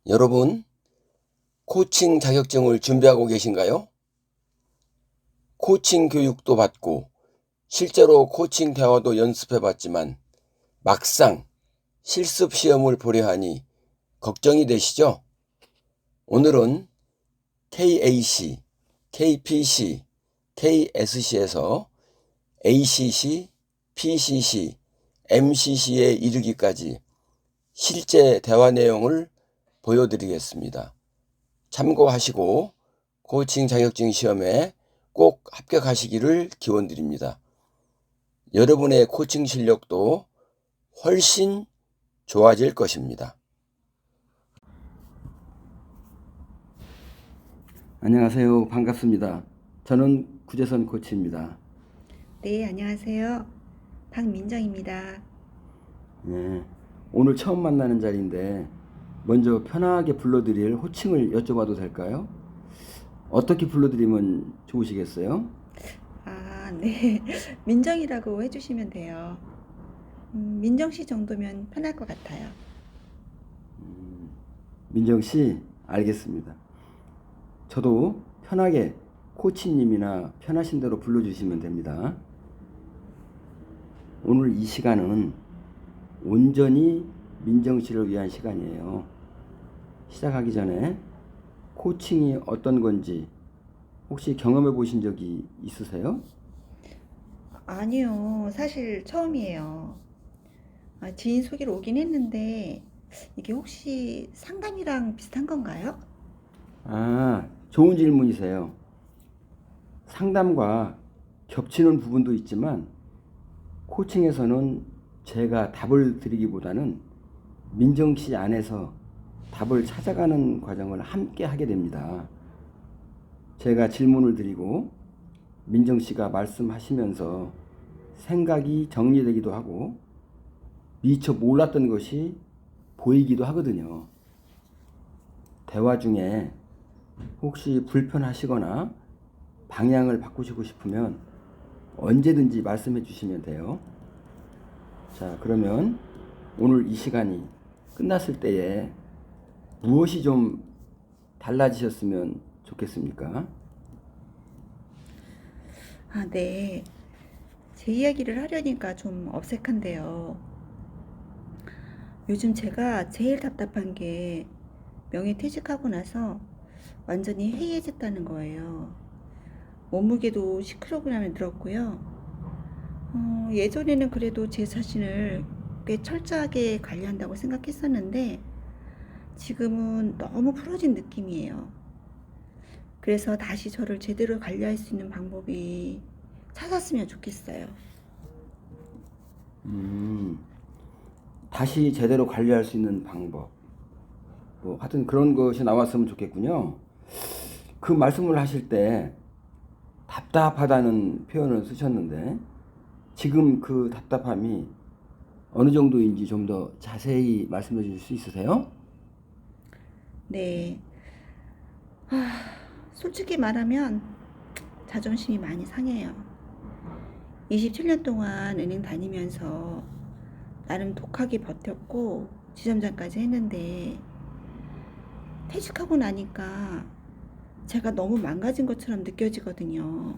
여러분, 코칭 자격증을 준비하고 계신가요? 코칭 교육도 받고 실제로 코칭 대화도 연습해 봤지만 막상 실습 시험을 보려 하니 걱정이 되시죠? 오늘은 KAC, KPC, KSC에서 ACC, PCC, MCC에 이르기까지 실제 대화 내용을 보여드리겠습니다. 참고하시고 코칭 자격증 시험에 꼭 합격하시기를 기원드립니다. 여러분의 코칭 실력도 훨씬 좋아질 것입니다. 안녕하세요. 반갑습니다. 저는 구재선 코치입니다. 네, 안녕하세요. 박민정입니다. 네, 오늘 처음 만나는 자리인데 먼저 편하게 불러드릴 호칭을 여쭤봐도 될까요? 어떻게 불러드리면 좋으시겠어요? 네. 민정이라고 해주시면 돼요. 민정 씨 정도면 편할 것 같아요. 민정 씨, 알겠습니다. 저도 편하게 코치님이나 편하신 대로 불러주시면 됩니다. 오늘 이 시간은 온전히 민정 씨를 위한 시간이에요. 시작하기 전에 코칭이 어떤 건지 혹시 경험해 보신 적이 있으세요? 아니요, 사실 처음이에요. 지인 소개로 오긴 했는데, 이게 혹시 상담이랑 비슷한 건가요? 좋은 질문이세요. 상담과 겹치는 부분도 있지만 코칭에서는 제가 답을 드리기보다는 민정 씨 안에서 답을 찾아가는 과정을 함께 하게 됩니다. 제가 질문을 드리고 민정 씨가 말씀하시면서 생각이 정리되기도 하고 미처 몰랐던 것이 보이기도 하거든요. 대화 중에 혹시 불편하시거나 방향을 바꾸시고 싶으면 언제든지 말씀해 주시면 돼요. 자, 그러면 오늘 이 시간이 끝났을 때에 무엇이 좀 달라지셨으면 좋겠습니까? 네. 제 이야기를 하려니까 좀 어색한데요. 요즘 제가 제일 답답한 게 명예퇴직하고 나서 완전히 해이해졌다는 거예요. 몸무게도 10kg 늘었고요. 예전에는 그래도 제 자신을 꽤 철저하게 관리한다고 생각했었는데 지금은 너무 풀어진 느낌이에요. 그래서 다시 저를 제대로 관리할 수 있는 방법이 찾았으면 좋겠어요. 다시 제대로 관리할 수 있는 방법. 하여튼 그런 것이 나왔으면 좋겠군요. 그 말씀을 하실 때 답답하다는 표현을 쓰셨는데 지금 그 답답함이 어느 정도인지 좀 더 자세히 말씀해 주실 수 있으세요? 네. 솔직히 말하면 자존심이 많이 상해요. 27년 동안 은행 다니면서 나름 독하게 버텼고 지점장까지 했는데 퇴직하고 나니까 제가 너무 망가진 것처럼 느껴지거든요.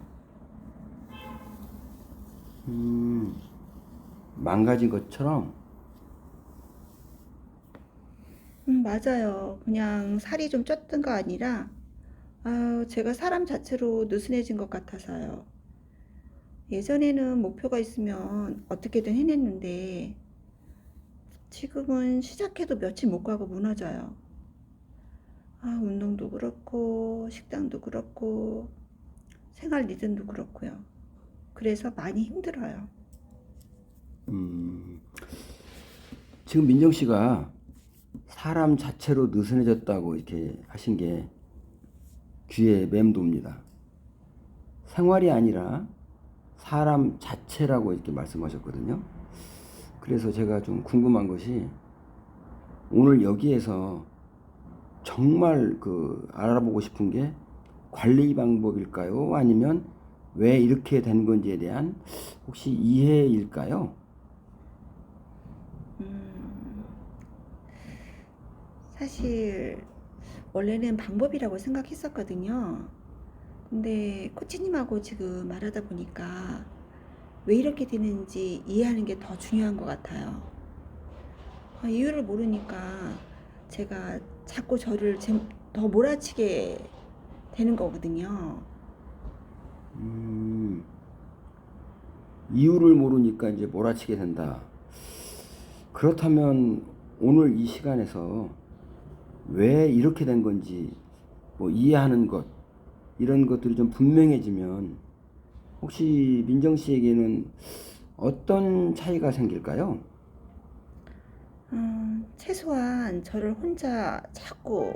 망가진 것처럼. 맞아요. 그냥 살이 좀 쪘던가 아니라 제가 사람 자체로 느슨해진 것 같아서요. 예전에는 목표가 있으면 어떻게든 해냈는데 지금은 시작해도 며칠 못 가고 무너져요. 운동도 그렇고 식당도 그렇고 생활 리듬도 그렇고요. 그래서 많이 힘들어요. 지금 민정 씨가 사람 자체로 느슨해졌다고 이렇게 하신 게 귀에 맴돕니다. 생활이 아니라 사람 자체라고 이렇게 말씀하셨거든요. 그래서 제가 좀 궁금한 것이 오늘 여기에서 정말 알아보고 싶은 게 관리 방법일까요? 아니면 왜 이렇게 된 건지에 대한 혹시 이해일까요? 사실 원래는 방법이라고 생각했었거든요. 근데 코치님하고 지금 말하다 보니까 왜 이렇게 되는지 이해하는 게 더 중요한 것 같아요. 이유를 모르니까 제가 자꾸 저를 더 몰아치게 되는 거거든요. 음, 이유를 모르니까 이제 몰아치게 된다. 그렇다면 오늘 이 시간에서 왜 이렇게 된 건지 뭐 이해하는 것, 이런 것들이 좀 분명해지면 혹시 민정 씨에게는 어떤 차이가 생길까요? 최소한 저를 혼자 자꾸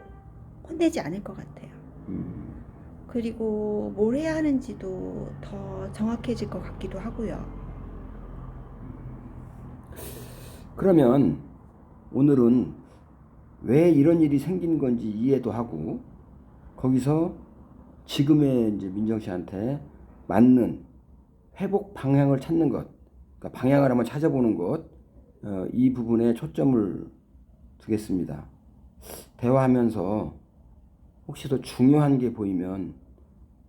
혼내지 않을 것 같아요. 음, 그리고 뭘 해야 하는지도 더 정확해질 것 같기도 하고요. 그러면 오늘은 왜 이런 일이 생긴 건지 이해도 하고 거기서 지금의 이제 민정 씨한테 맞는 회복 방향을 찾는 것, 그러니까 방향을 한번 찾아보는 것, 이 부분에 초점을 두겠습니다. 대화하면서 혹시 더 중요한 게 보이면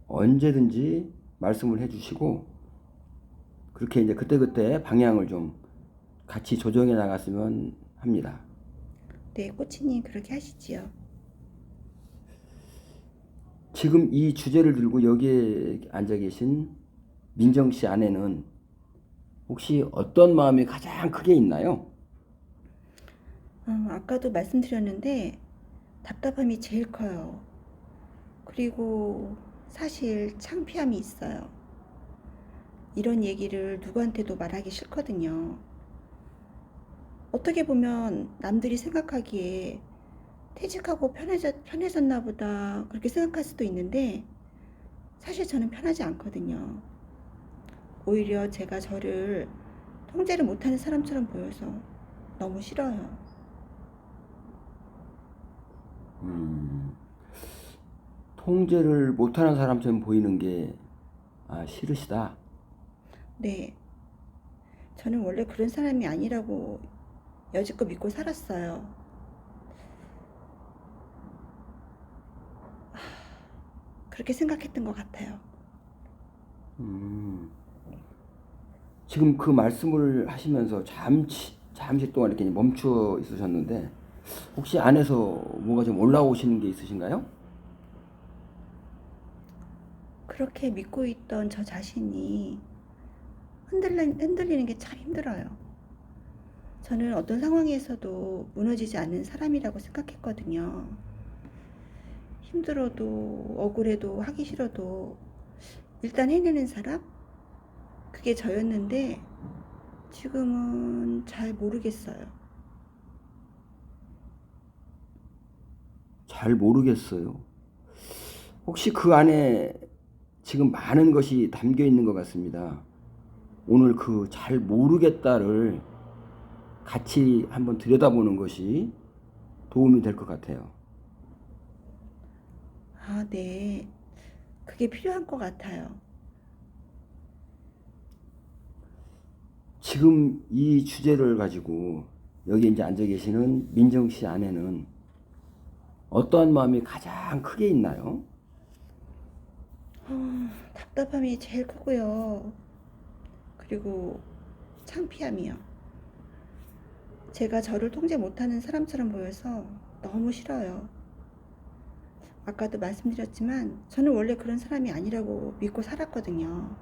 언제든지 말씀을 해주시고 그렇게 이제 그때그때 방향을 좀 같이 조정해 나갔으면 합니다. 네, 코치님 그렇게 하시지요. 지금 이 주제를 들고 여기에 앉아 계신 민정 씨 아내는 혹시 어떤 마음이 가장 크게 있나요? 아까도 말씀드렸는데 답답함이 제일 커요. 그리고 사실 창피함이 있어요. 이런 얘기를 누구한테도 말하기 싫거든요. 어떻게 보면 남들이 생각하기에 퇴직하고 편해졌나 보다 그렇게 생각할 수도 있는데 사실 저는 편하지 않거든요. 오히려 제가 저를 통제를 못하는 사람처럼 보여서 너무 싫어요. 통제를 못하는 사람처럼 보이는 게 싫으시다. 네, 저는 원래 그런 사람이 아니라고 여지껏 믿고 살았어요. 그렇게 생각했던 것 같아요. 지금 그 말씀을 하시면서 잠시 동안 이렇게 멈추어 있으셨는데 혹시 안에서 뭐가 좀 올라오시는 게 있으신가요? 그렇게 믿고 있던 저 자신이 흔들리는 게 참 힘들어요. 저는 어떤 상황에서도 무너지지 않는 사람이라고 생각했거든요. 힘들어도 억울해도 하기 싫어도 일단 해내는 사람? 그게 저였는데 지금은 잘 모르겠어요. 잘 모르겠어요. 혹시 그 안에 지금 많은 것이 담겨 있는 것 같습니다. 오늘 그 잘 모르겠다를 같이 한번 들여다보는 것이 도움이 될 것 같아요. 네. 그게 필요한 것 같아요. 지금 이 주제를 가지고 여기 이제 앉아 계시는 민정 씨 안에는 어떠한 마음이 가장 크게 있나요? 답답함이 제일 크고요. 그리고 창피함이요. 제가 저를 통제 못하는 사람처럼 보여서 너무 싫어요. 아까도 말씀드렸지만 저는 원래 그런 사람이 아니라고 믿고 살았거든요.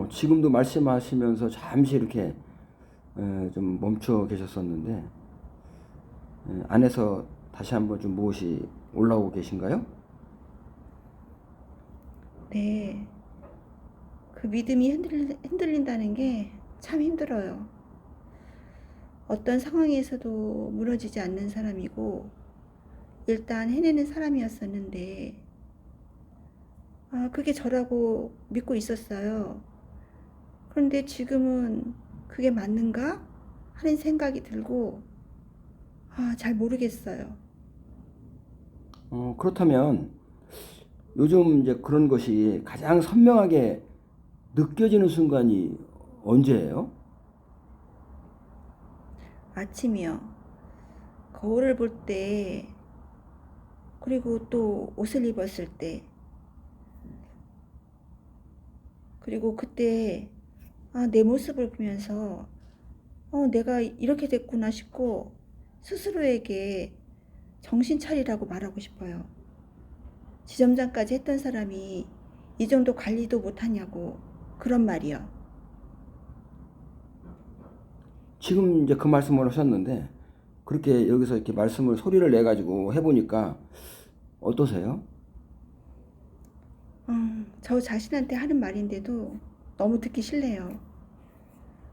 지금도 말씀하시면서 잠시 이렇게 좀 멈춰 계셨었는데 안에서 다시 한번 좀 무엇이 올라오고 계신가요? 네. 그 믿음이 흔들린다는 게 참 힘들어요. 어떤 상황에서도 무너지지 않는 사람이고 일단 해내는 사람이었었는데 그게 저라고 믿고 있었어요. 그런데 지금은 그게 맞는가 하는 생각이 들고 잘 모르겠어요. 그렇다면 요즘 이제 그런 것이 가장 선명하게 느껴지는 순간이 언제예요? 아침이요. 거울을 볼 때, 그리고 또 옷을 입었을 때, 그리고 그때 내 모습을 보면서 내가 이렇게 됐구나 싶고 스스로에게 정신 차리라고 말하고 싶어요. 지점장까지 했던 사람이 이 정도 관리도 못하냐고 그런 말이요. 지금 이제 그 말씀을 하셨는데 그렇게 여기서 이렇게 말씀을 소리를 내 가지고 해보니까 어떠세요? 저 자신한테 하는 말인데도 너무 듣기 싫네요.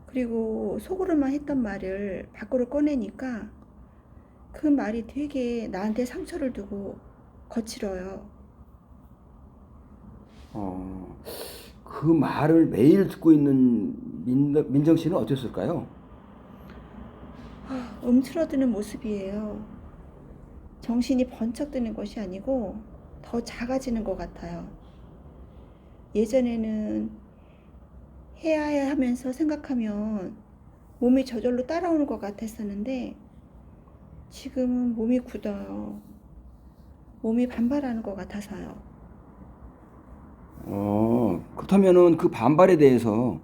그리고 속으로만 했던 말을 밖으로 꺼내니까 그 말이 되게 나한테 상처를 두고 거칠어요. 어, 그 말을 매일 듣고 있는 민정 씨는 어땠을까요? 움츠러드는 모습이에요. 정신이 번쩍 드는 것이 아니고 더 작아지는 것 같아요. 예전에는 해야 하면서 생각하면 몸이 저절로 따라오는 것 같았었는데 지금은 몸이 굳어요. 몸이 반발하는 것 같아서요. 그렇다면은 그 반발에 대해서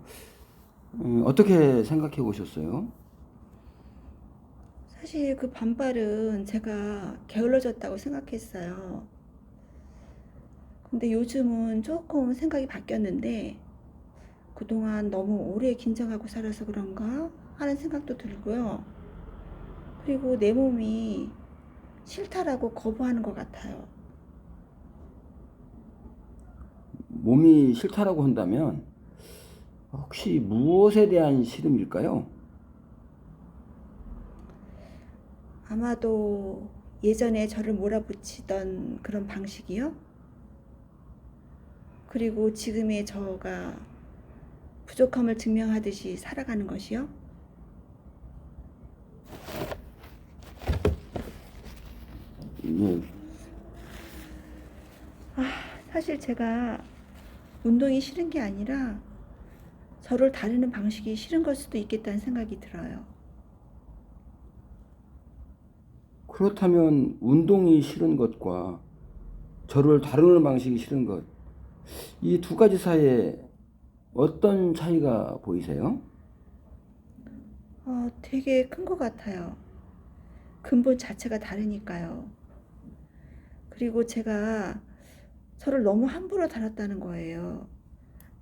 어떻게 생각해 보셨어요? 사실 그 반발은 제가 게을러졌다고 생각했어요. 근데 요즘은 조금 생각이 바뀌었는데 그동안 너무 오래 긴장하고 살아서 그런가 하는 생각도 들고요. 그리고 내 몸이 싫다라고 거부하는 것 같아요. 몸이 싫다라고 한다면 혹시 무엇에 대한 싫음일까요? 아마도 예전에 저를 몰아붙이던 그런 방식이요. 그리고 지금의 저가 부족함을 증명하듯이 살아가는 것이요. 예, 사실 제가 운동이 싫은 게 아니라 저를 다루는 방식이 싫은 걸 수도 있겠다는 생각이 들어요. 그렇다면 운동이 싫은 것과 저를 다루는 방식이 싫은 것, 이 두 가지 사이에 어떤 차이가 보이세요? 되게 큰 것 같아요. 근본 자체가 다르니까요. 그리고 제가 저를 너무 함부로 다뤘다는 거예요.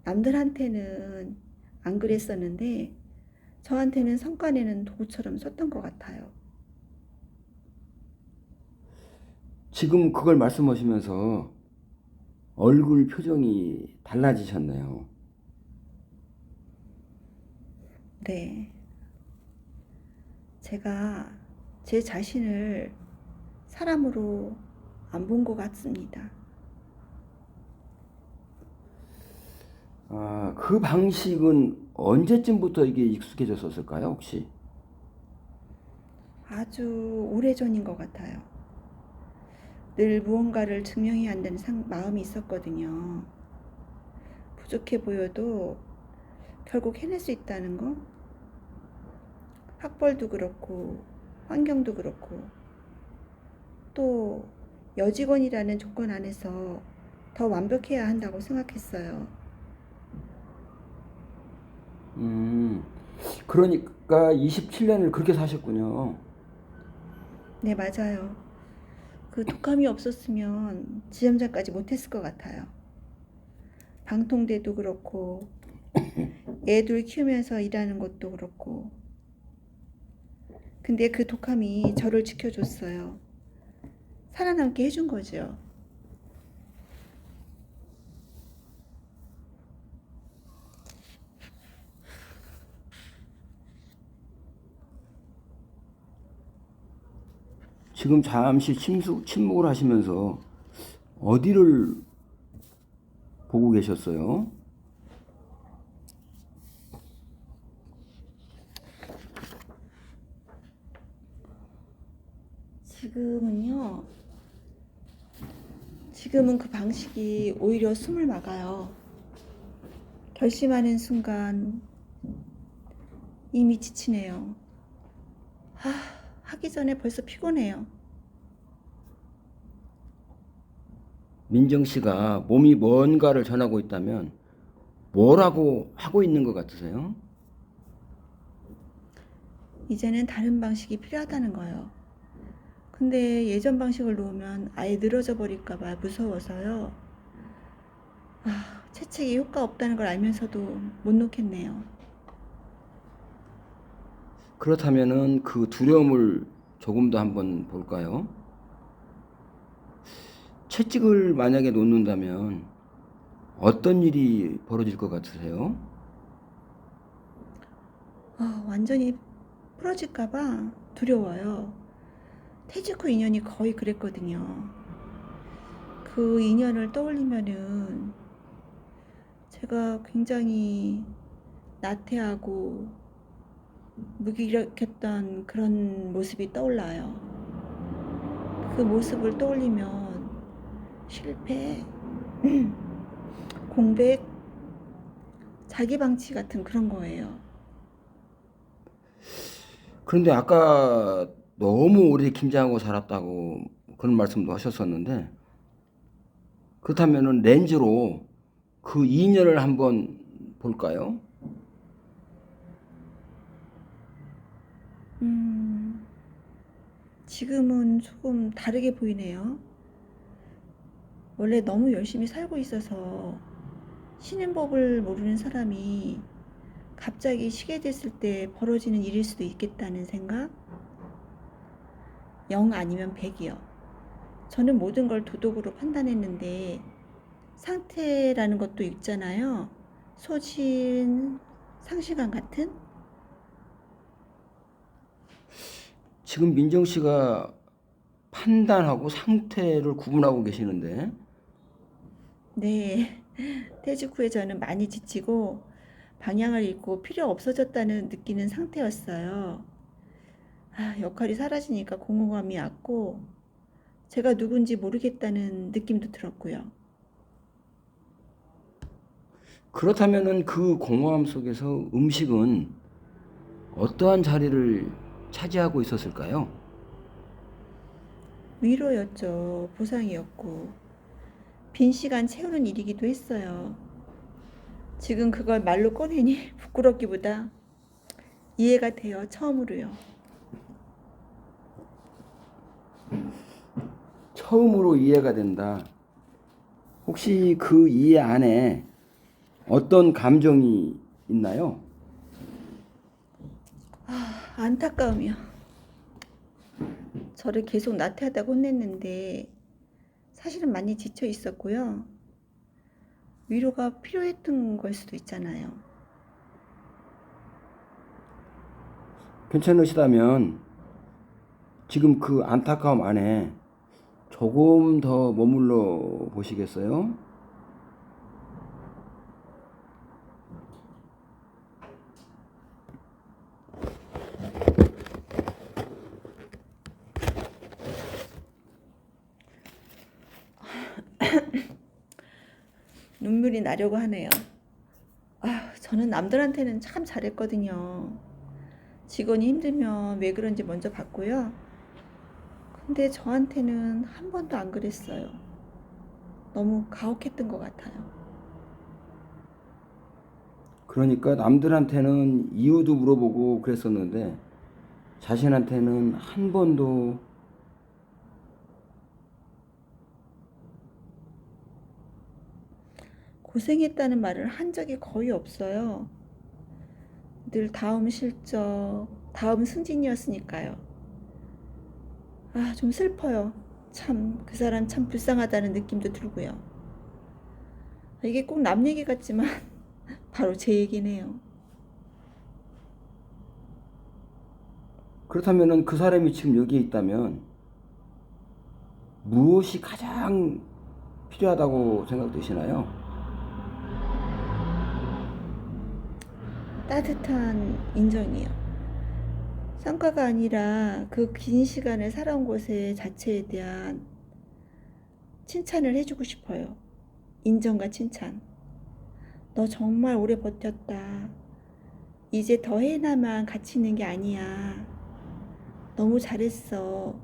남들한테는 안 그랬었는데 저한테는 성간에는 도구처럼 썼던 것 같아요. 지금 그걸 말씀하시면서 얼굴 표정이 달라지셨네요. 네. 제가 제 자신을 사람으로 안 본 것 같습니다. 그 방식은 언제쯤부터 이게 익숙해졌었을까요, 혹시? 아주 오래전인 것 같아요. 늘 무언가를 증명해야 한다는 마음이 있었거든요. 부족해 보여도 결국 해낼 수 있다는 거? 학벌도 그렇고, 환경도 그렇고, 또 여직원이라는 조건 안에서 더 완벽해야 한다고 생각했어요. 그러니까 27년을 그렇게 사셨군요. 네, 맞아요. 그 독감이 없었으면 지점장까지 못했을 것 같아요. 방통대도 그렇고, 애들 키우면서 일하는 것도 그렇고. 근데 그 독감이 저를 지켜줬어요. 살아남게 해준 거죠. 지금 잠시 침묵을 하시면서 어디를 보고 계셨어요? 지금은요, 지금은 그 방식이 오히려 숨을 막아요. 결심하는 순간 이미 지치네요. 하기 전에 벌써 피곤해요. 민정 씨가 몸이 뭔가를 전하고 있다면 뭐라고 하고 있는 것 같으세요? 이제는 다른 방식이 필요하다는 거예요. 근데 예전 방식을 놓으면 아예 늘어져 버릴까 봐 무서워서요. 채찍이 효과 없다는 걸 알면서도 못 놓겠네요. 그렇다면은 그 두려움을 조금 더 한번 볼까요? 채찍을 만약에 놓는다면 어떤 일이 벌어질 것 같으세요? 완전히 풀어질까 봐 두려워요. 퇴직 후 인연이 거의 그랬거든요. 그 인연을 떠올리면은 제가 굉장히 나태하고 무기력했던 그런 모습이 떠올라요. 그 모습을 떠올리면 실패, 공백, 자기 방치 같은 그런 거예요. 그런데 아까 너무 오래 김장하고 살았다고 그런 말씀도 하셨었는데, 그렇다면은 렌즈로 그 2년을 한번 볼까요? 지금은 조금 다르게 보이네요. 원래 너무 열심히 살고 있어서 쉬는 법을 모르는 사람이 갑자기 쉬게 됐을 때 벌어지는 일일 수도 있겠다는 생각? 0 아니면 100이요. 저는 모든 걸 도덕으로 판단했는데 상태라는 것도 있잖아요. 소진, 상실감 같은? 지금 민정 씨가 판단하고 상태를 구분하고 계시는데, 네. 퇴직 후에 저는 많이 지치고 방향을 잃고 필요 없어졌다는 느끼는 상태였어요. 역할이 사라지니까 공허감이 왔고 제가 누군지 모르겠다는 느낌도 들었고요. 그렇다면은 그 공허함 속에서 음식은 어떠한 자리를 차지하고 있었을까요? 위로였죠. 보상이었고 빈 시간 채우는 일이기도 했어요. 지금 그걸 말로 꺼내니 부끄럽기보다 이해가 돼요. 처음으로요. 처음으로 이해가 된다. 혹시 그 이해 안에 어떤 감정이 있나요? 안타까움이요. 저를 계속 나태하다고 혼냈는데 사실은 많이 지쳐 있었고요. 위로가 필요했던 걸 수도 있잖아요. 괜찮으시다면 지금 그 안타까움 안에 조금 더 머물러 보시겠어요? 눈물이 나려고 하네요. 저는 남들한테는 참 잘했거든요. 직원이 힘들면 왜 그런지 먼저 봤고요. 근데 저한테는 한 번도 안 그랬어요. 너무 가혹했던 것 같아요. 그러니까 남들한테는 이유도 물어보고 그랬었는데 자신한테는 한 번도 고생했다는 말을 한 적이 거의 없어요. 늘 다음 실적, 다음 승진이었으니까요. 좀 슬퍼요. 참, 그 사람 참 불쌍하다는 느낌도 들고요. 이게 꼭 남 얘기 같지만 바로 제 얘기네요. 그렇다면은 그 사람이 지금 여기에 있다면 무엇이 가장 필요하다고 생각되시나요? 따뜻한 인정이요. 성과가 아니라 그 긴 시간을 살아온 것의 자체에 대한 칭찬을 해주고 싶어요. 인정과 칭찬. 너 정말 오래 버텼다. 이제 더 해나만 같이 있는 게 아니야. 너무 잘했어.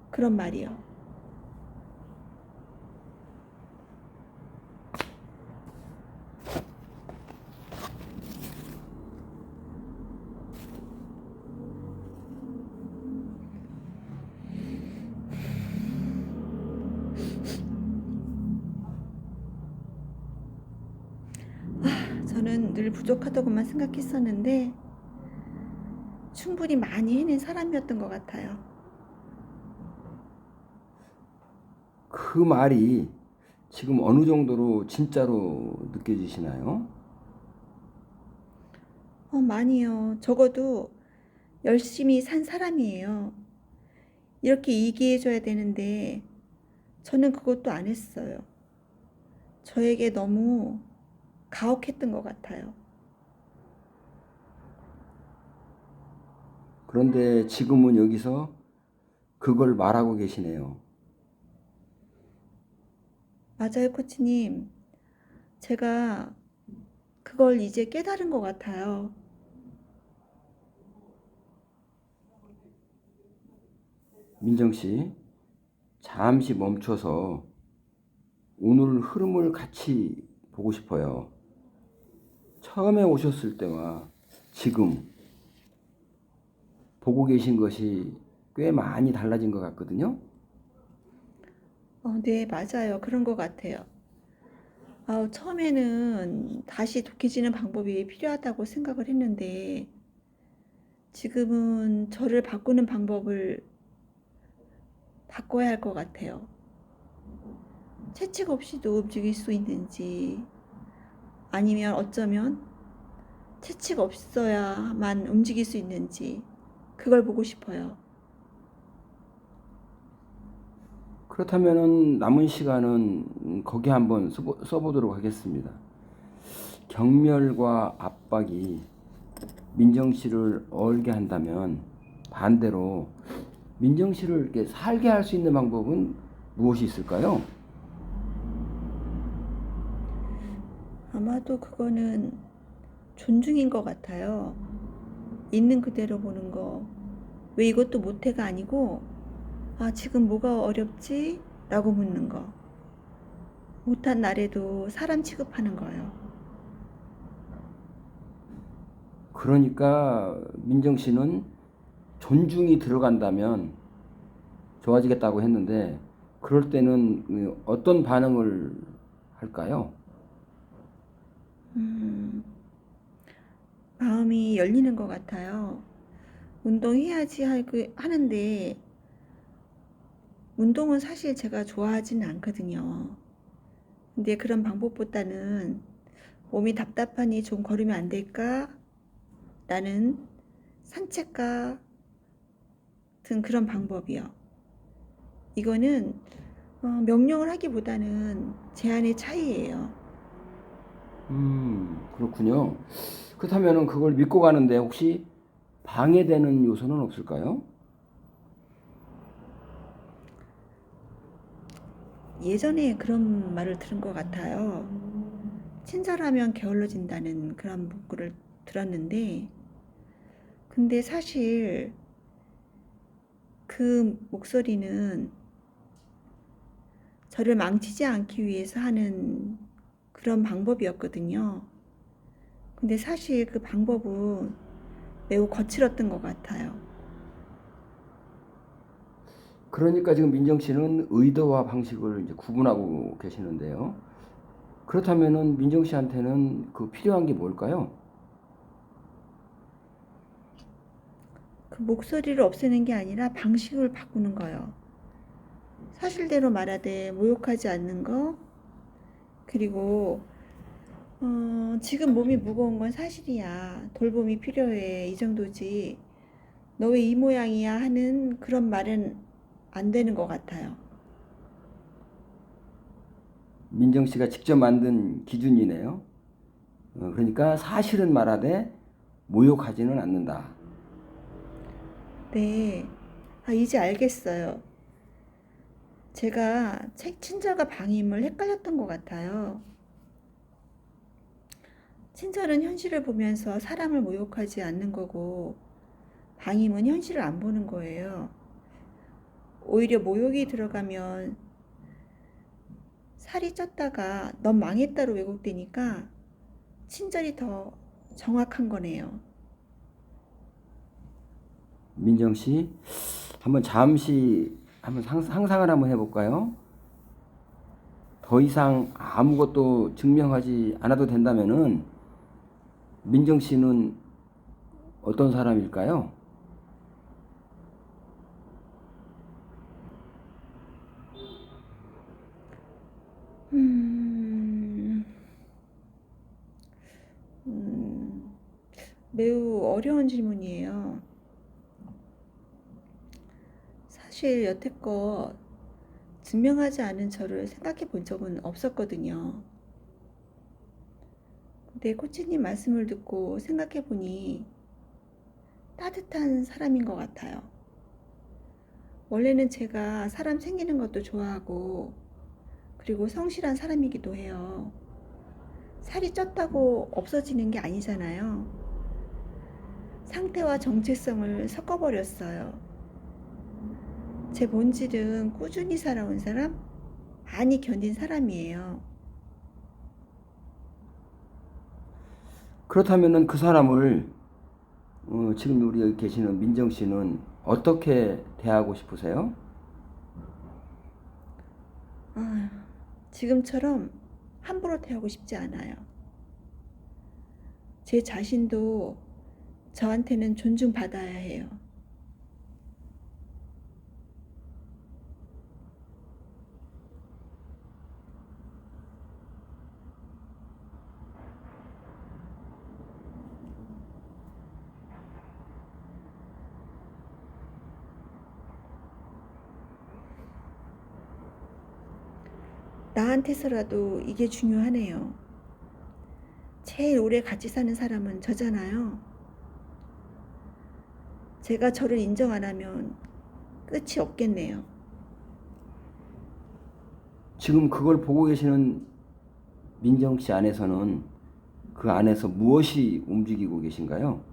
그런 말이요. 저는 늘 부족하다고만 생각했었는데 충분히 많이 해낸 사람이었던 것 같아요. 그 말이 지금 어느 정도로 진짜로 느껴지시나요? 많이요. 적어도 열심히 산 사람이에요. 이렇게 얘기해줘야 되는데 저는 그것도 안 했어요. 저에게 너무 가혹했던 것 같아요. 그런데 지금은 여기서 그걸 말하고 계시네요. 맞아요, 코치님. 제가 그걸 이제 깨달은 것 같아요. 민정 씨, 잠시 멈춰서 오늘 흐름을 같이 보고 싶어요. 처음에 오셨을 때와 지금 보고 계신 것이 꽤 많이 달라진 것 같거든요. 네, 맞아요. 그런 것 같아요. 처음에는 다시 독해지는 방법이 필요하다고 생각을 했는데 지금은 저를 바꾸는 방법을 바꿔야 할 것 같아요. 채찍 없이도 움직일 수 있는지 아니면 어쩌면 채찍 없어야만 움직일 수 있는지 그걸 보고 싶어요. 그렇다면 남은 시간은 거기 한번 써보도록 하겠습니다. 경멸과 압박이 민정 씨를 얼게 한다면 반대로 민정 씨를 이렇게 살게 할 수 있는 방법은 무엇이 있을까요? 아마도 그거는 존중인 것 같아요. 있는 그대로 보는 거. 왜 이것도 못해가 아니고 지금 뭐가 어렵지? 라고 묻는 거. 못한 날에도 사람 취급하는 거예요. 그러니까 민정 씨는 존중이 들어간다면 좋아지겠다고 했는데 그럴 때는 어떤 반응을 할까요? 마음이 열리는 것 같아요. 운동해야지 하는데 운동은 사실 제가 좋아하지는 않거든요. 근데 그런 방법보다는 몸이 답답하니 좀 걸으면 안 될까? 라는 산책과 같은 그런 방법이요. 이거는 명령을 하기보다는 제한의 차이예요. 그렇군요. 그렇다면 그걸 믿고 가는데 혹시 방해되는 요소는 없을까요? 예전에 그런 말을 들은 것 같아요. 친절하면 게을러진다는 그런 문구를 들었는데, 근데 사실 그 목소리는 저를 망치지 않기 위해서 하는 그런 방법이었거든요. 근데 사실 그 방법은 매우 거칠었던 것 같아요. 그러니까 지금 민정 씨는 의도와 방식을 이제 구분하고 계시는데요. 그렇다면은 민정 씨한테는 그 필요한 게 뭘까요? 그 목소리를 없애는 게 아니라 방식을 바꾸는 거예요. 사실대로 말하되 모욕하지 않는 거, 그리고 지금 몸이 무거운 건 사실이야. 돌봄이 필요해. 이 정도지. 너 왜 이 모양이야 하는 그런 말은 안 되는 것 같아요. 민정 씨가 직접 만든 기준이네요. 그러니까 사실은 말하되 모욕하지는 않는다. 네. 이제 알겠어요. 제가 친절과 방임을 헷갈렸던 것 같아요. 친절은 현실을 보면서 사람을 모욕하지 않는 거고, 방임은 현실을 안 보는 거예요. 오히려 모욕이 들어가면 살이 쪘다가 넌 망했다로 왜곡되니까 친절이 더 정확한 거네요. 민정 씨, 한번 잠시 한번 상상을 한번 해볼까요? 더 이상 아무것도 증명하지 않아도 된다면은 민정 씨는 어떤 사람일까요? 음, 매우 어려운 질문이에요. 사실 여태껏 증명하지 않은 저를 생각해 본 적은 없었거든요. 근데 코치님 말씀을 듣고 생각해 보니 따뜻한 사람인 것 같아요. 원래는 제가 사람 챙기는 것도 좋아하고, 그리고 성실한 사람이기도 해요. 살이 쪘다고 없어지는 게 아니잖아요. 상태와 정체성을 섞어버렸어요. 제 본질은 꾸준히 살아온 사람, 많이 견딘 사람이에요. 그렇다면은 그 사람을 지금 우리 여기 계시는 민정 씨는 어떻게 대하고 싶으세요? 아, 지금처럼 함부로 대하고 싶지 않아요. 제 자신도 저한테는 존중받아야 해요. 나한테서라도 이게 중요하네요. 제일 오래 같이 사는 사람은 저잖아요. 제가 저를 인정 안 하면 끝이 없겠네요. 지금 그걸 보고 계시는 민정 씨 안에서는 그 안에서 무엇이 움직이고 계신가요?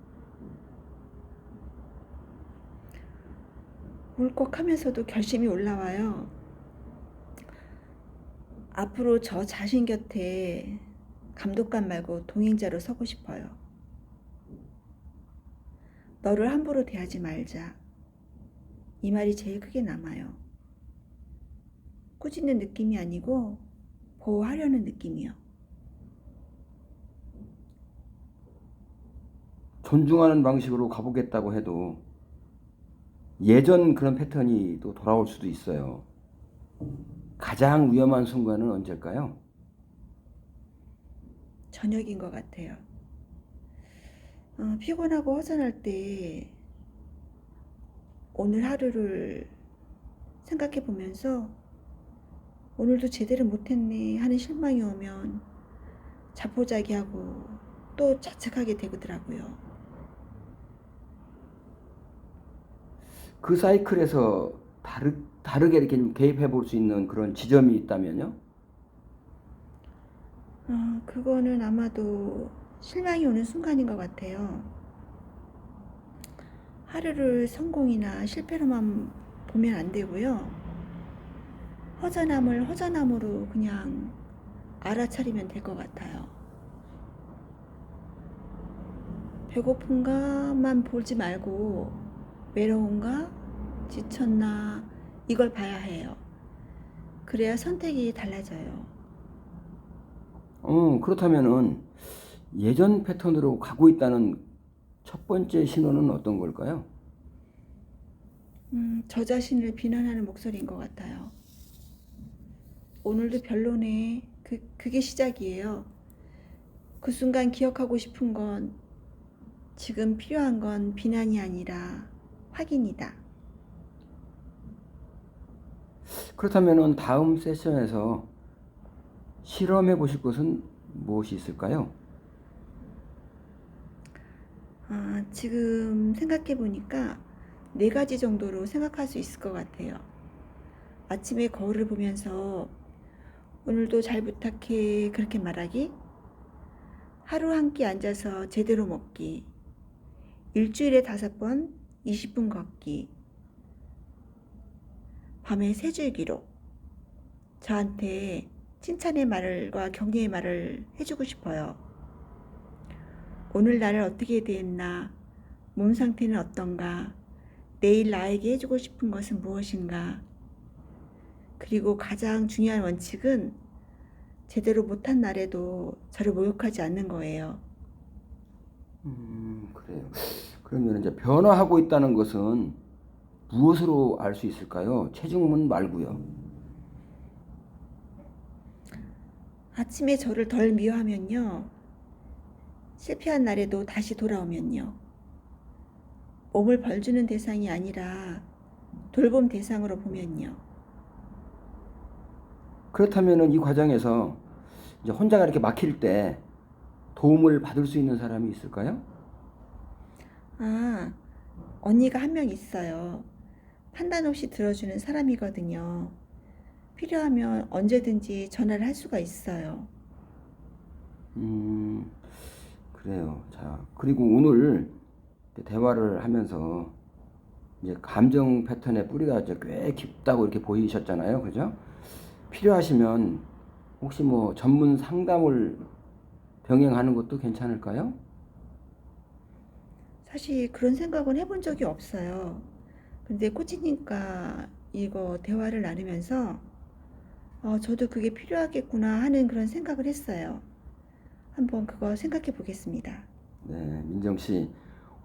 울컥하면서도 결심이 올라와요. 앞으로 저 자신 곁에 감독관 말고 동행자로 서고 싶어요. 너를 함부로 대하지 말자. 이 말이 제일 크게 남아요. 꾸짖는 느낌이 아니고 보호하려는 느낌이요. 존중하는 방식으로 가보겠다고 해도 예전 그런 패턴이 또 돌아올 수도 있어요. 가장 위험한 순간은 언제일까요? 저녁인 것 같아요. 피곤하고 허전할 때 오늘 하루를 생각해 보면서 오늘도 제대로 못했네 하는 실망이 오면 자포자기하고 또 자책하게 되더라고요. 그 사이클에서 다르게 이렇게 좀 개입해 볼 수 있는 그런 지점이 있다면요? 그거는 아마도 실망이 오는 순간인 것 같아요. 하루를 성공이나 실패로만 보면 안 되고요. 허전함을 허전함으로 그냥 알아차리면 될 것 같아요. 배고픈가만 보지 말고 외로운가? 지쳤나? 이걸 봐야 해요. 그래야 선택이 달라져요. 그렇다면은 예전 패턴으로 가고 있다는 첫 번째 신호는 어떤 걸까요? 저 자신을 비난하는 목소리인 것 같아요. 오늘도 별로네. 그게 시작이에요. 그 순간 기억하고 싶은 건 지금 필요한 건 비난이 아니라 확인이다. 그렇다면은 다음 세션에서 실험해 보실 것은 무엇이 있을까요? 지금 생각해 보니까 4가지 정도로 생각할 수 있을 것 같아요. 아침에 거울을 보면서 오늘도 잘 부탁해 그렇게 말하기, 하루 한 끼 앉아서 제대로 먹기, 일주일에 5번 20분 걷기, 밤에 3줄 기록. 저한테 칭찬의 말과 격려의 말을 해주고 싶어요. 오늘 나를 어떻게 대했나, 몸 상태는 어떤가, 내일 나에게 해주고 싶은 것은 무엇인가. 그리고 가장 중요한 원칙은 제대로 못한 날에도 저를 모욕하지 않는 거예요. 그래요. 그러면 이제 변화하고 있다는 것은 무엇으로 알 수 있을까요? 체중문 말고요. 아침에 저를 덜 미워하면요. 실패한 날에도 다시 돌아오면요. 몸을 벌주는 대상이 아니라 돌봄 대상으로 보면요. 그렇다면은 이 과정에서 이제 혼자가 이렇게 막힐 때 도움을 받을 수 있는 사람이 있을까요? 아, 언니가 한 명 있어요. 판단 없이 들어주는 사람이거든요. 필요하면 언제든지 전화를 할 수가 있어요. 그래요. 자, 그리고 오늘 이렇게 대화를 하면서 이제 감정 패턴의 뿌리가 이제 꽤 깊다고 이렇게 보이셨잖아요. 그죠? 필요하시면 혹시 뭐 전문 상담을 병행하는 것도 괜찮을까요? 사실 그런 생각은 해본 적이 없어요. 근데 코치님과 이거 대화를 나누면서 저도 그게 필요하겠구나 하는 그런 생각을 했어요. 한번 그거 생각해 보겠습니다. 네, 민정 씨.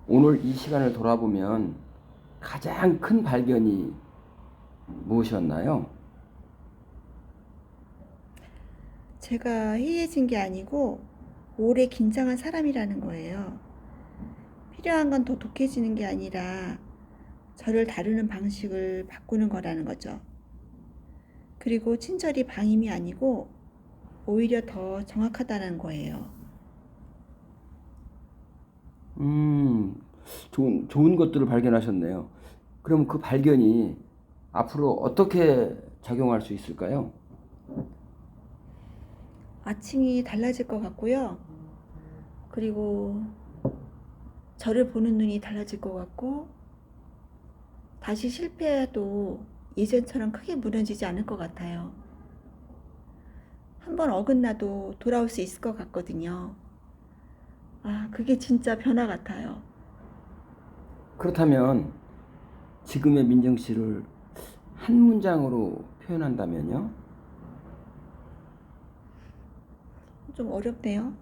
오늘 이 시간을 돌아보면 가장 큰 발견이 무엇이었나요? 제가 해이해진 게 아니고 오래 긴장한 사람이라는 거예요. 필요한 건 더 독해지는 게 아니라 저를 다루는 방식을 바꾸는 거라는 거죠. 그리고 친절이 방임이 아니고 오히려 더 정확하다는 거예요. 좋은 것들을 발견하셨네요. 그럼 그 발견이 앞으로 어떻게 작용할 수 있을까요? 아침이 달라질 것 같고요. 그리고 저를 보는 눈이 달라질 것 같고, 다시 실패해도 예전처럼 크게 무너지지 않을 것 같아요. 한번 어긋나도 돌아올 수 있을 것 같거든요. 그게 진짜 변화 같아요. 그렇다면 지금의 민정 씨를 한 문장으로 표현한다면요? 좀 어렵네요.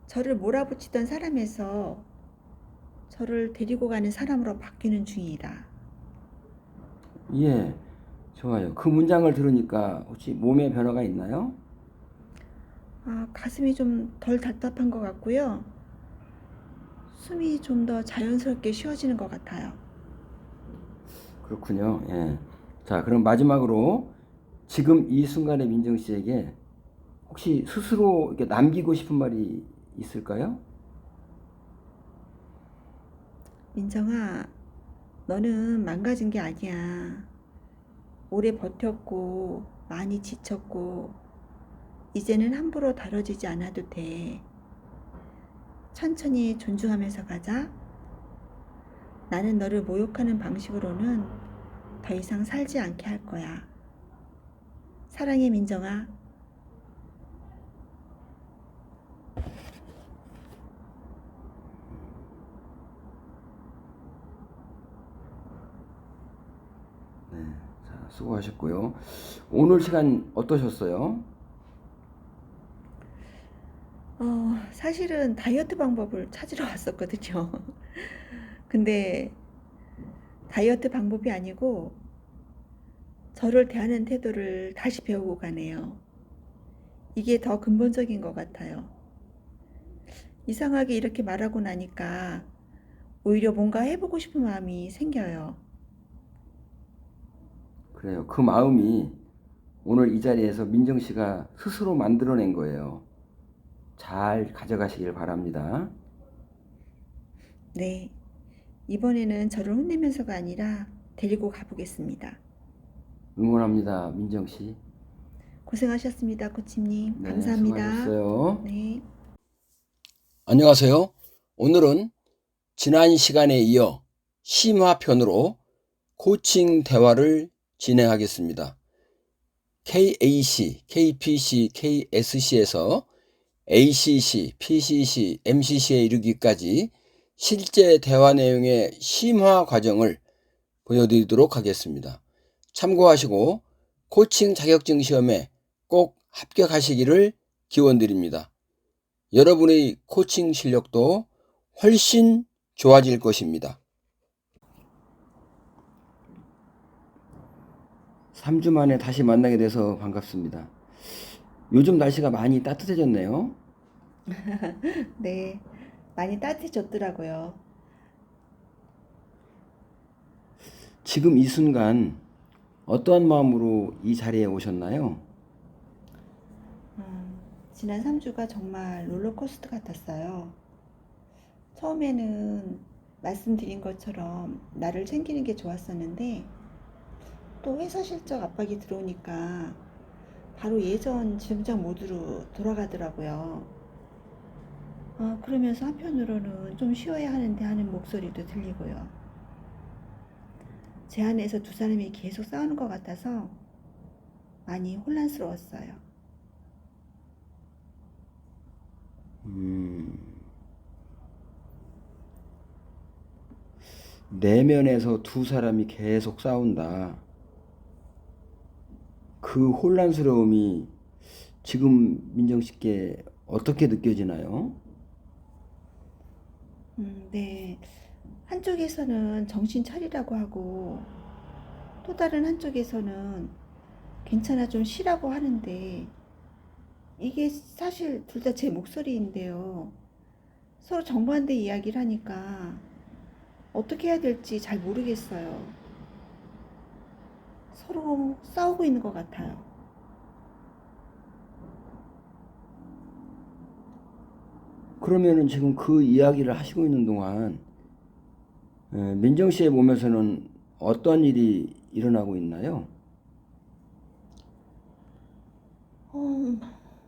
저를 몰아붙이던 사람에서 저를 데리고 가는 사람으로 바뀌는 중이다. 예, 좋아요. 그 문장을 들으니까 혹시 몸에 변화가 있나요? 가슴이 좀 덜 답답한 것 같고요. 숨이 좀 더 자연스럽게 쉬어지는 것 같아요. 그렇군요. 예. 자, 그럼 마지막으로 지금 이 순간의 민정 씨에게 혹시 스스로 이렇게 남기고 싶은 말이 있을까요? 민정아, 너는 망가진 게 아니야. 오래 버텼고, 많이 지쳤고, 이제는 함부로 다뤄지지 않아도 돼. 천천히 존중하면서 가자. 나는 너를 모욕하는 방식으로는 더 이상 살지 않게 할 거야. 사랑해, 민정아. 자, 수고하셨고요. 오늘 시간 어떠셨어요? 사실은 다이어트 방법을 찾으러 왔었거든요. 근데 다이어트 방법이 아니고 저를 대하는 태도를 다시 배우고 가네요. 이게 더 근본적인 것 같아요. 이상하게 이렇게 말하고 나니까 오히려 뭔가 해보고 싶은 마음이 생겨요. 그래요. 그 마음이 오늘 이 자리에서 민정 씨가 스스로 만들어낸 거예요. 잘 가져가시길 바랍니다. 네. 이번에는 저를 혼내면서가 아니라 데리고 가보겠습니다. 응원합니다, 민정 씨. 고생하셨습니다, 코치님. 네, 감사합니다. 수고하셨어요. 네. 안녕하세요. 오늘은 지난 시간에 이어 심화편으로 코칭 대화를 진행하겠습니다. KAC, KPC, KSC에서 ACC, PCC, MCC에 이르기까지 실제 대화 내용의 심화 과정을 보여드리도록 하겠습니다. 참고하시고 코칭 자격증 시험에 꼭 합격하시기를 기원드립니다. 여러분의 코칭 실력도 훨씬 좋아질 것입니다. 3주 만에 다시 만나게 돼서 반갑습니다. 요즘 날씨가 많이 따뜻해졌네요. 네. 많이 따뜻해졌더라고요. 지금 이 순간 어떠한 마음으로 이 자리에 오셨나요? 지난 3주가 정말 롤러코스터 같았어요. 처음에는 말씀드린 것처럼 나를 챙기는 게 좋았었는데 또 회사 실적 압박이 들어오니까 바로 예전 중장 모드로 돌아가더라고요. 그러면서 한편으로는 좀 쉬어야 하는데 하는 목소리도 들리고요. 제 안에서 두 사람이 계속 싸우는 것 같아서 많이 혼란스러웠어요. 내면에서 두 사람이 계속 싸운다. 그 혼란스러움이 지금 민정 씨께 어떻게 느껴지나요? 네. 한쪽에서는 정신 차리라고 하고 또 다른 한쪽에서는 괜찮아 좀 쉬라고 하는데 이게 사실 둘 다 제 목소리인데요. 서로 정반대 이야기를 하니까 어떻게 해야 될지 잘 모르겠어요. 서로 싸우고 있는 것 같아요. 그러면은 지금 그 이야기를 하시고 있는 동안 민정 씨의 몸에서는 어떤 일이 일어나고 있나요?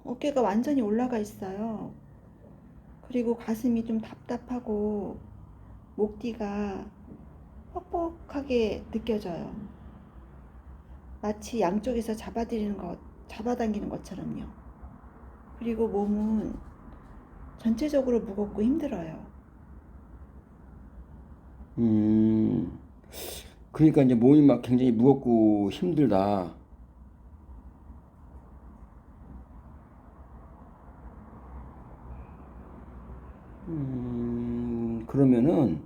어깨가 완전히 올라가 있어요. 그리고 가슴이 좀 답답하고 목 뒤가 뻑뻑하게 느껴져요. 마치 양쪽에서 잡아당기는 것처럼요. 그리고 몸은 전체적으로 무겁고 힘들어요. 그러니까 이제 몸이 막 굉장히 무겁고 힘들다. 그러면은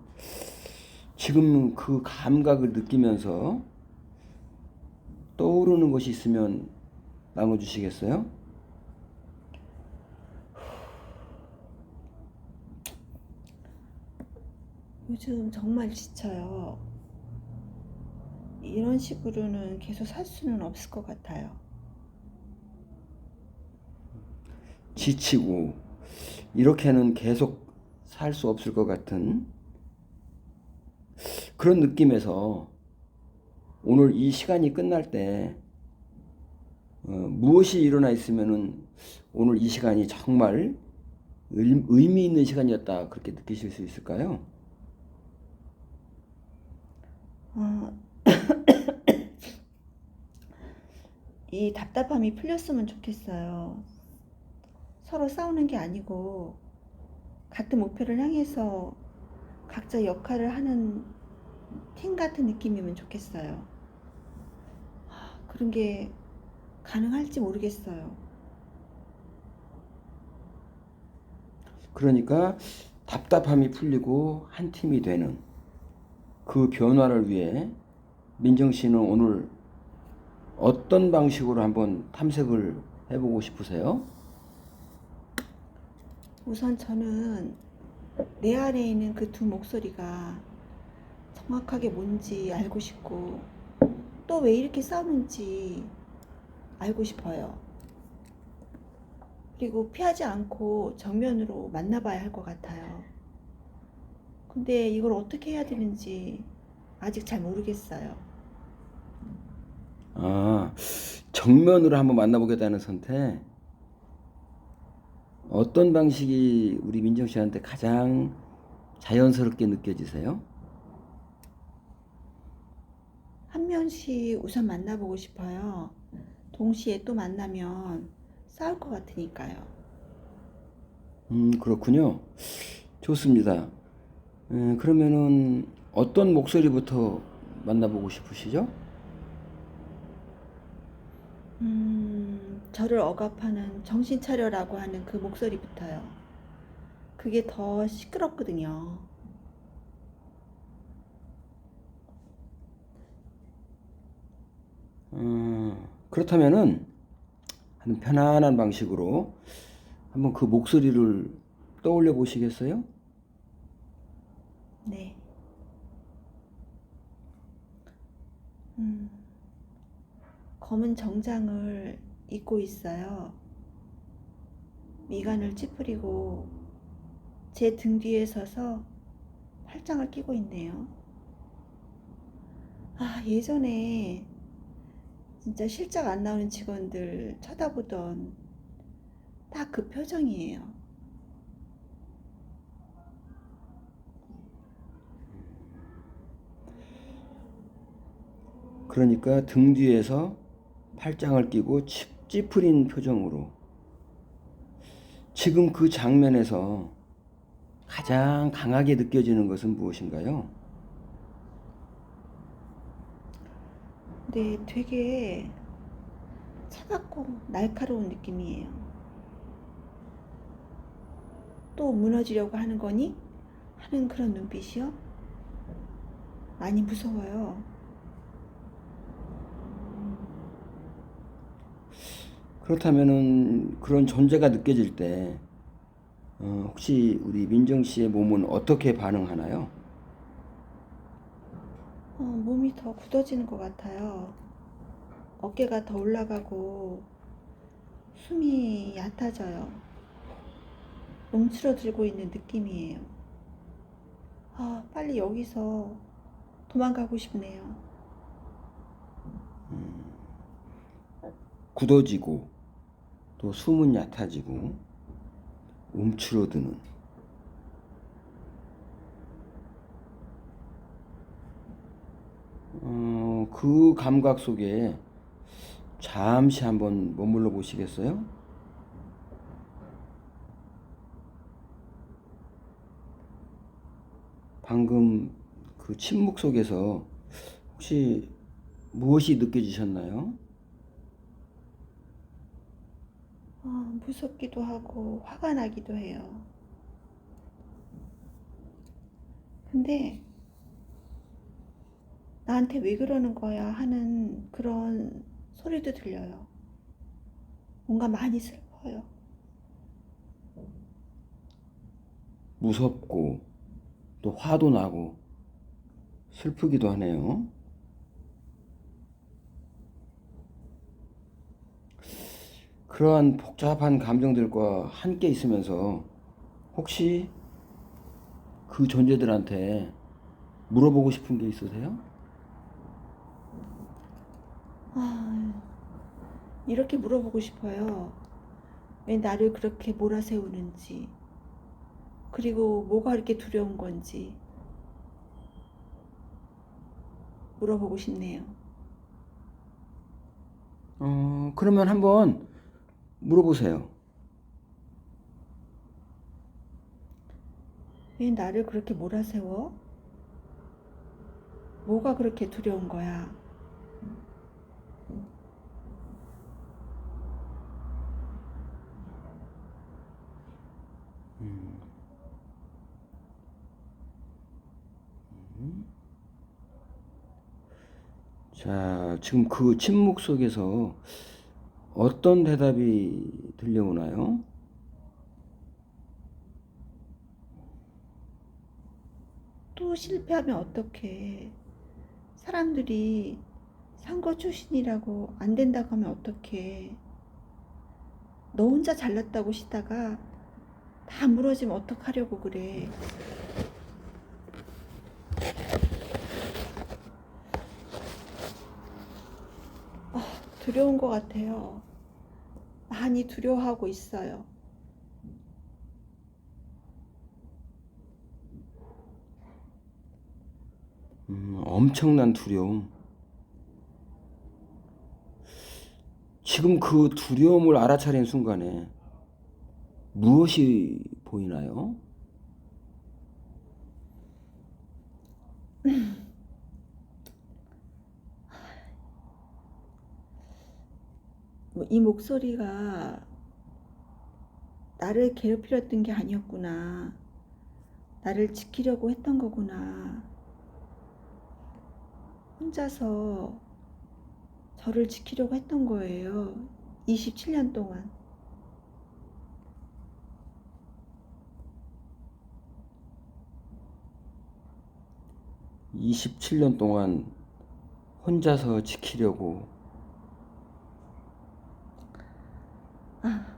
지금 그 감각을 느끼면서 떠오르는 것이 있으면 나눠주시겠어요? 요즘 정말 지쳐요. 이런 식으로는 계속 살 수는 없을 것 같아요. 지치고 이렇게는 계속 살 수 없을 것 같은 그런 느낌에서 오늘 이 시간이 끝날 때 무엇이 일어나 있으면은 오늘 이 시간이 정말 의미 있는 시간이었다 그렇게 느끼실 수 있을까요? 이 답답함이 풀렸으면 좋겠어요. 서로 싸우는 게 아니고 같은 목표를 향해서 각자 역할을 하는 팀 같은 느낌이면 좋겠어요. 그런 게 가능할지 모르겠어요. 그러니까 답답함이 풀리고 한 팀이 되는 그 변화를 위해 민정 씨는 오늘 어떤 방식으로 한번 탐색을 해보고 싶으세요? 우선 저는 내 안에 있는 그 두 목소리가 정확하게 뭔지 알고 싶고 또 왜 이렇게 싸우는지 알고 싶어요. 그리고 피하지 않고 정면으로 만나봐야 할 것 같아요. 근데 이걸 어떻게 해야 되는지 아직 잘 모르겠어요. 아, 정면으로 한번 만나보겠다는 선택. 어떤 방식이 우리 민정 씨한테 가장 자연스럽게 느껴지세요? 한 명씩 우선 만나보고 싶어요. 동시에 또 만나면 싸울 것 같으니까요. 그렇군요. 좋습니다. 그러면은 어떤 목소리부터 만나보고 싶으시죠? 저를 억압하는 정신 차려라고 하는 그 목소리부터요. 그게 더 시끄럽거든요. 그렇다면은 한 편안한 방식으로 한번 그 목소리를 떠올려 보시겠어요? 네. 음, 검은 정장을 입고 있어요. 미간을 찌푸리고 제 등 뒤에 서서 팔짱을 끼고 있네요. 아, 예전에 진짜 실적 안 나오는 직원들 쳐다보던 딱 그 표정이에요. 그러니까 등 뒤에서 팔짱을 끼고 찌푸린 표정으로 지금 그 장면에서 가장 강하게 느껴지는 것은 무엇인가요? 근데 되게 차갑고 날카로운 느낌이에요. 또 무너지려고 하는 거니? 하는 그런 눈빛이요. 많이 무서워요. 그렇다면은 그런 존재가 느껴질 때 혹시 우리 민정 씨의 몸은 어떻게 반응하나요? 몸이 더 굳어지는 것 같아요. 어깨가 더 올라가고 숨이 얕아져요. 움츠러들고 있는 느낌이에요. 아, 빨리 여기서 도망가고 싶네요. 굳어지고 또 숨은 얕아지고 움츠러드는 그 감각 속에 잠시 한번 머물러 보시겠어요? 방금 그 침묵 속에서 혹시 무엇이 느껴지셨나요? 무섭기도 하고 화가 나기도 해요. 근데 나한테 왜 그러는 거야 하는 그런 소리도 들려요. 뭔가 많이 슬퍼요. 무섭고 또 화도 나고 슬프기도 하네요. 그러한 복잡한 감정들과 함께 있으면서 혹시 그 존재들한테 물어보고 싶은 게 있으세요? 아, 이렇게 물어보고 싶어요. 왜 나를 그렇게 몰아세우는지, 그리고 뭐가 이렇게 두려운 건지 물어보고 싶네요. 그러면 한번 물어보세요. 왜 나를 그렇게 몰아세워? 뭐가 그렇게 두려운 거야? 자, 지금 그 침묵 속에서 어떤 대답이 들려오나요? 또 실패하면 어떡해? 사람들이 상거 출신이라고 안 된다고 하면 어떡해? 너 혼자 잘났다고 시다가 다 무너지면 어떡하려고 그래? 두려운 것 같아요. 많이 두려워하고 있어요. 엄청난 두려움. 지금 그 두려움을 알아차린 순간에 무엇이 보이나요? 이 목소리가 나를 괴롭히려던 게 아니었구나. 나를 지키려고 했던 거구나. 혼자서 저를 지키려고 했던 거예요. 27년 동안. (27년) 동안 혼자서 지키려고.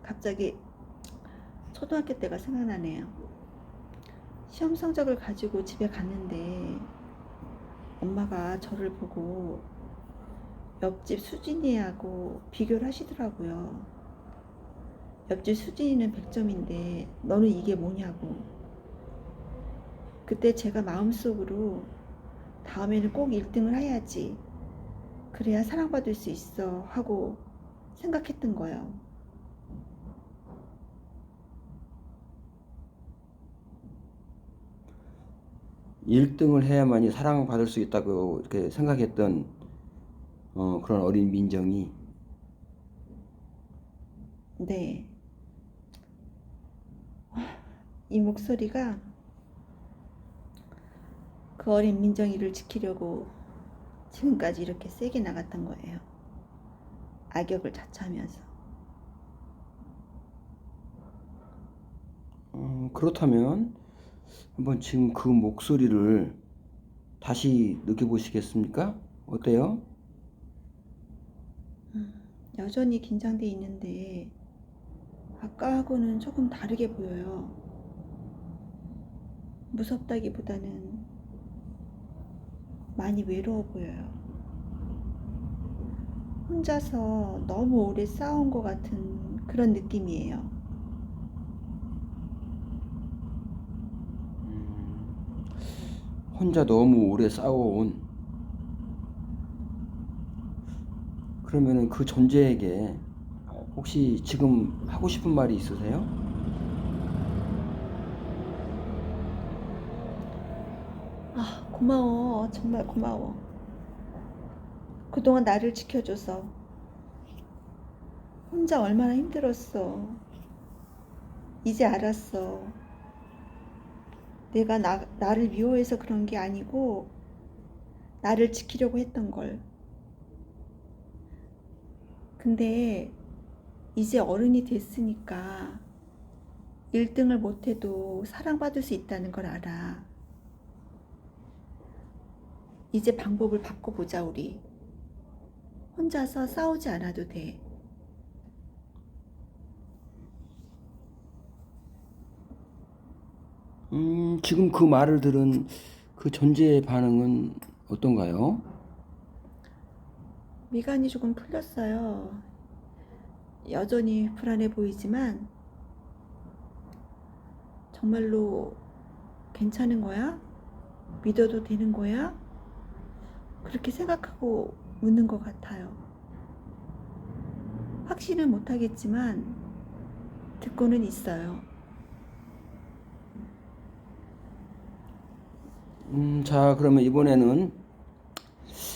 갑자기 초등학교 때가 생각나네요. 시험 성적을 가지고 집에 갔는데 엄마가 저를 보고 옆집 수진이하고 비교를 하시더라고요. 옆집 수진이는 100점인데 너는 이게 뭐냐고. 그때 제가 마음속으로 다음에는 꼭 1등을 해야지. 그래야 사랑받을 수 있어 하고 생각했던 거예요. (1등을) 해야만이 사랑받을 수 있다고 이렇게 생각했던 그런 어린 민정이. 네. 이 목소리가 그 어린 민정이를 지키려고 지금까지 이렇게 세게 나갔던 거예요. 악역을 자처하면서. 그렇다면 한번 지금 그 목소리를 다시 느껴보시겠습니까? 어때요? 여전히 긴장돼 있는데 아까하고는 조금 다르게 보여요. 무섭다기보다는 많이 외로워 보여요. 혼자서 너무 오래 싸운 것 같은 그런 느낌이에요. 혼자 너무 오래 싸워온. 그러면은 그 존재에게 혹시 지금 하고 싶은 말이 있으세요? 고마워. 정말 고마워. 그동안 나를 지켜줘서. 혼자 얼마나 힘들었어. 이제 알았어. 내가 나를 미워해서 그런 게 아니고 나를 지키려고 했던 걸. 근데 이제 어른이 됐으니까 1등을 못해도 사랑받을 수 있다는 걸 알아. 이제 방법을 바꿔보자, 우리. 혼자서 싸우지 않아도 돼. 지금 그 말을 들은 그 존재의 반응은 어떤가요? 미간이 조금 풀렸어요. 여전히 불안해 보이지만 정말로 괜찮은 거야? 믿어도 되는 거야? 그렇게 생각하고 묻는 것 같아요. 확신은 못하겠지만 듣고는 있어요. 자, 그러면 이번에는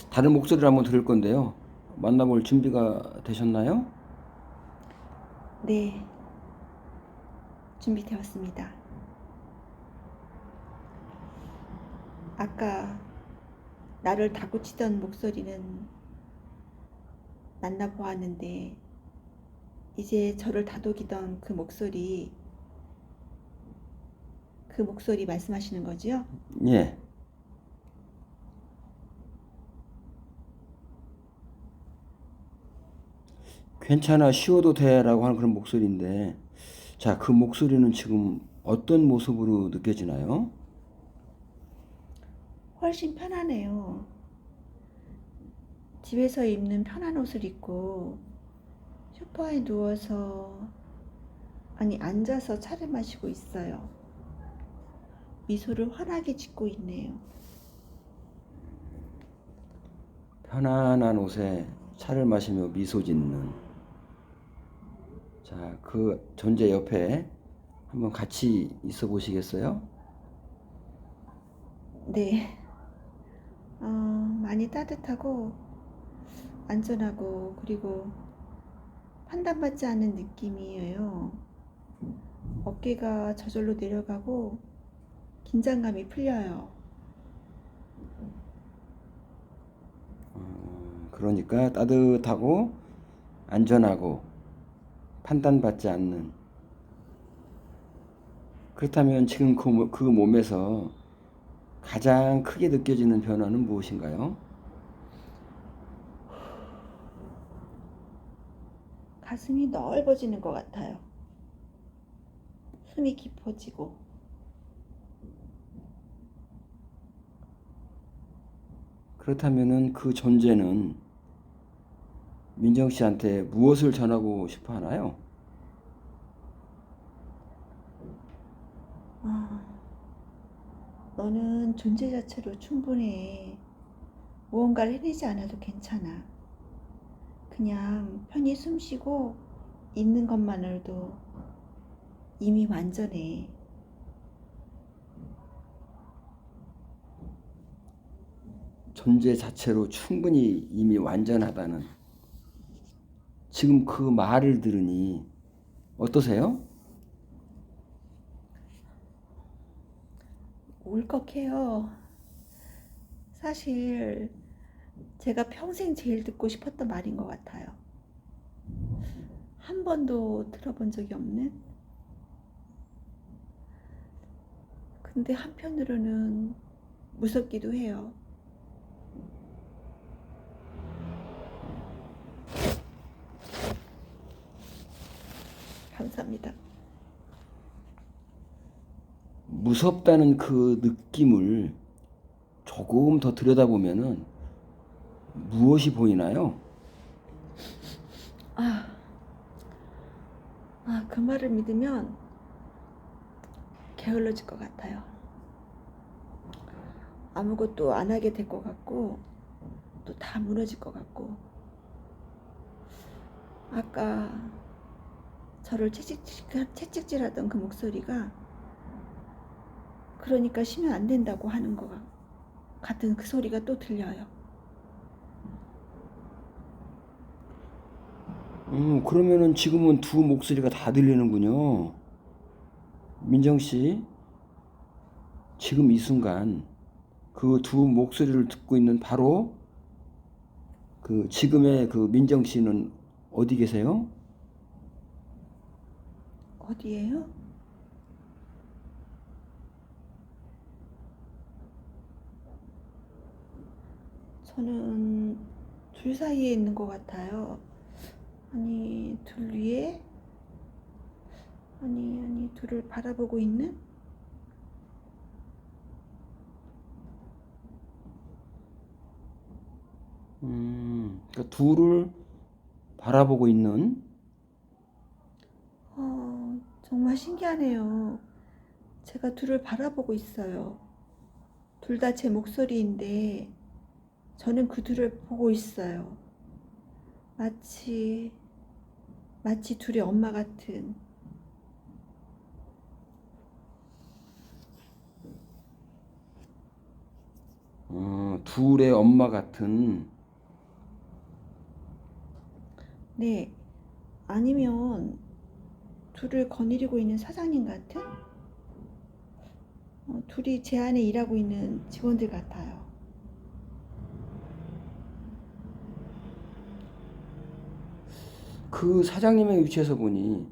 다른 목소리를 한번 들을 건데요. 만나볼 준비가 되셨나요? 네, 준비되었습니다. 아까 나를 다그치던 목소리는 만나보았는데 이제 저를 다독이던 그 목소리 말씀하시는 거지요? 예. 괜찮아, 쉬어도 돼라고 하는 그런 목소리인데, 자, 그 목소리는 지금 어떤 모습으로 느껴지나요? 훨씬 편하네요. 집에서 입는 편한 옷을 입고 소파에 누워서, 아니 앉아서 차를 마시고 있어요. 미소를 환하게 짓고 있네요. 편안한 옷에 차를 마시며 미소 짓는. 자, 그 존재 옆에 한번 같이 있어 보시겠어요? 네, 많이 따뜻하고 안전하고 그리고 판단받지 않는 느낌이에요. 어깨가 저절로 내려가고 긴장감이 풀려요. 그러니까 따뜻하고 안전하고 판단받지 않는. 그렇다면 지금 그 몸에서 가장 크게 느껴지는 변화는 무엇인가요? 가슴이 넓어지는 것 같아요. 숨이 깊어지고. 그렇다면은 그 존재는 민정 씨한테 무엇을 전하고 싶어 하나요? 아, 너는 존재 자체로 충분해. 무언가를 해내지 않아도 괜찮아. 그냥 편히 숨 쉬고 있는 것만으로도 이미 완전해. 존재 자체로 충분히 이미 완전하다는, 지금 그 말을 들으니 어떠세요? 울컥해요. 사실 제가 평생 제일 듣고 싶었던 말인 것 같아요. 한 번도 들어본 적이 없는? 근데 한편으로는 무섭기도 해요. 감사합니다. 무섭다는 그 느낌을 조금 더 들여다보면은 무엇이 보이나요? 그 말을 믿으면 게을러질 것 같아요. 아무것도 안 하게 될 것 같고, 또 다 무너질 것 같고. 아까 저를 채찍질하던 그 목소리가, 그러니까 쉬면 안 된다고 하는 것 같은 그 소리가 또 들려요. 그러면은 지금은 두 목소리가 다 들리는군요. 민정 씨, 지금 이 순간 그 두 목소리를 듣고 있는 바로 그 지금의 그 민정 씨는 어디 계세요? 어디예요? 저는 둘 사이에 있는 것 같아요. 아니, 둘 위에? 아니, 둘을 바라보고 있는? 그러니까 둘을 바라보고 있는. 정말 신기하네요. 제가 둘을 바라보고 있어요. 둘 다 제 목소리인데, 저는 그 둘을 보고 있어요. 마치 둘이 엄마 같은. 둘의 엄마 같은. 네, 아니면 둘을 거느리고 있는 사장님 같은? 둘이 제 안에 일하고 있는 직원들 같아요. 그 사장님의 위치에서 보니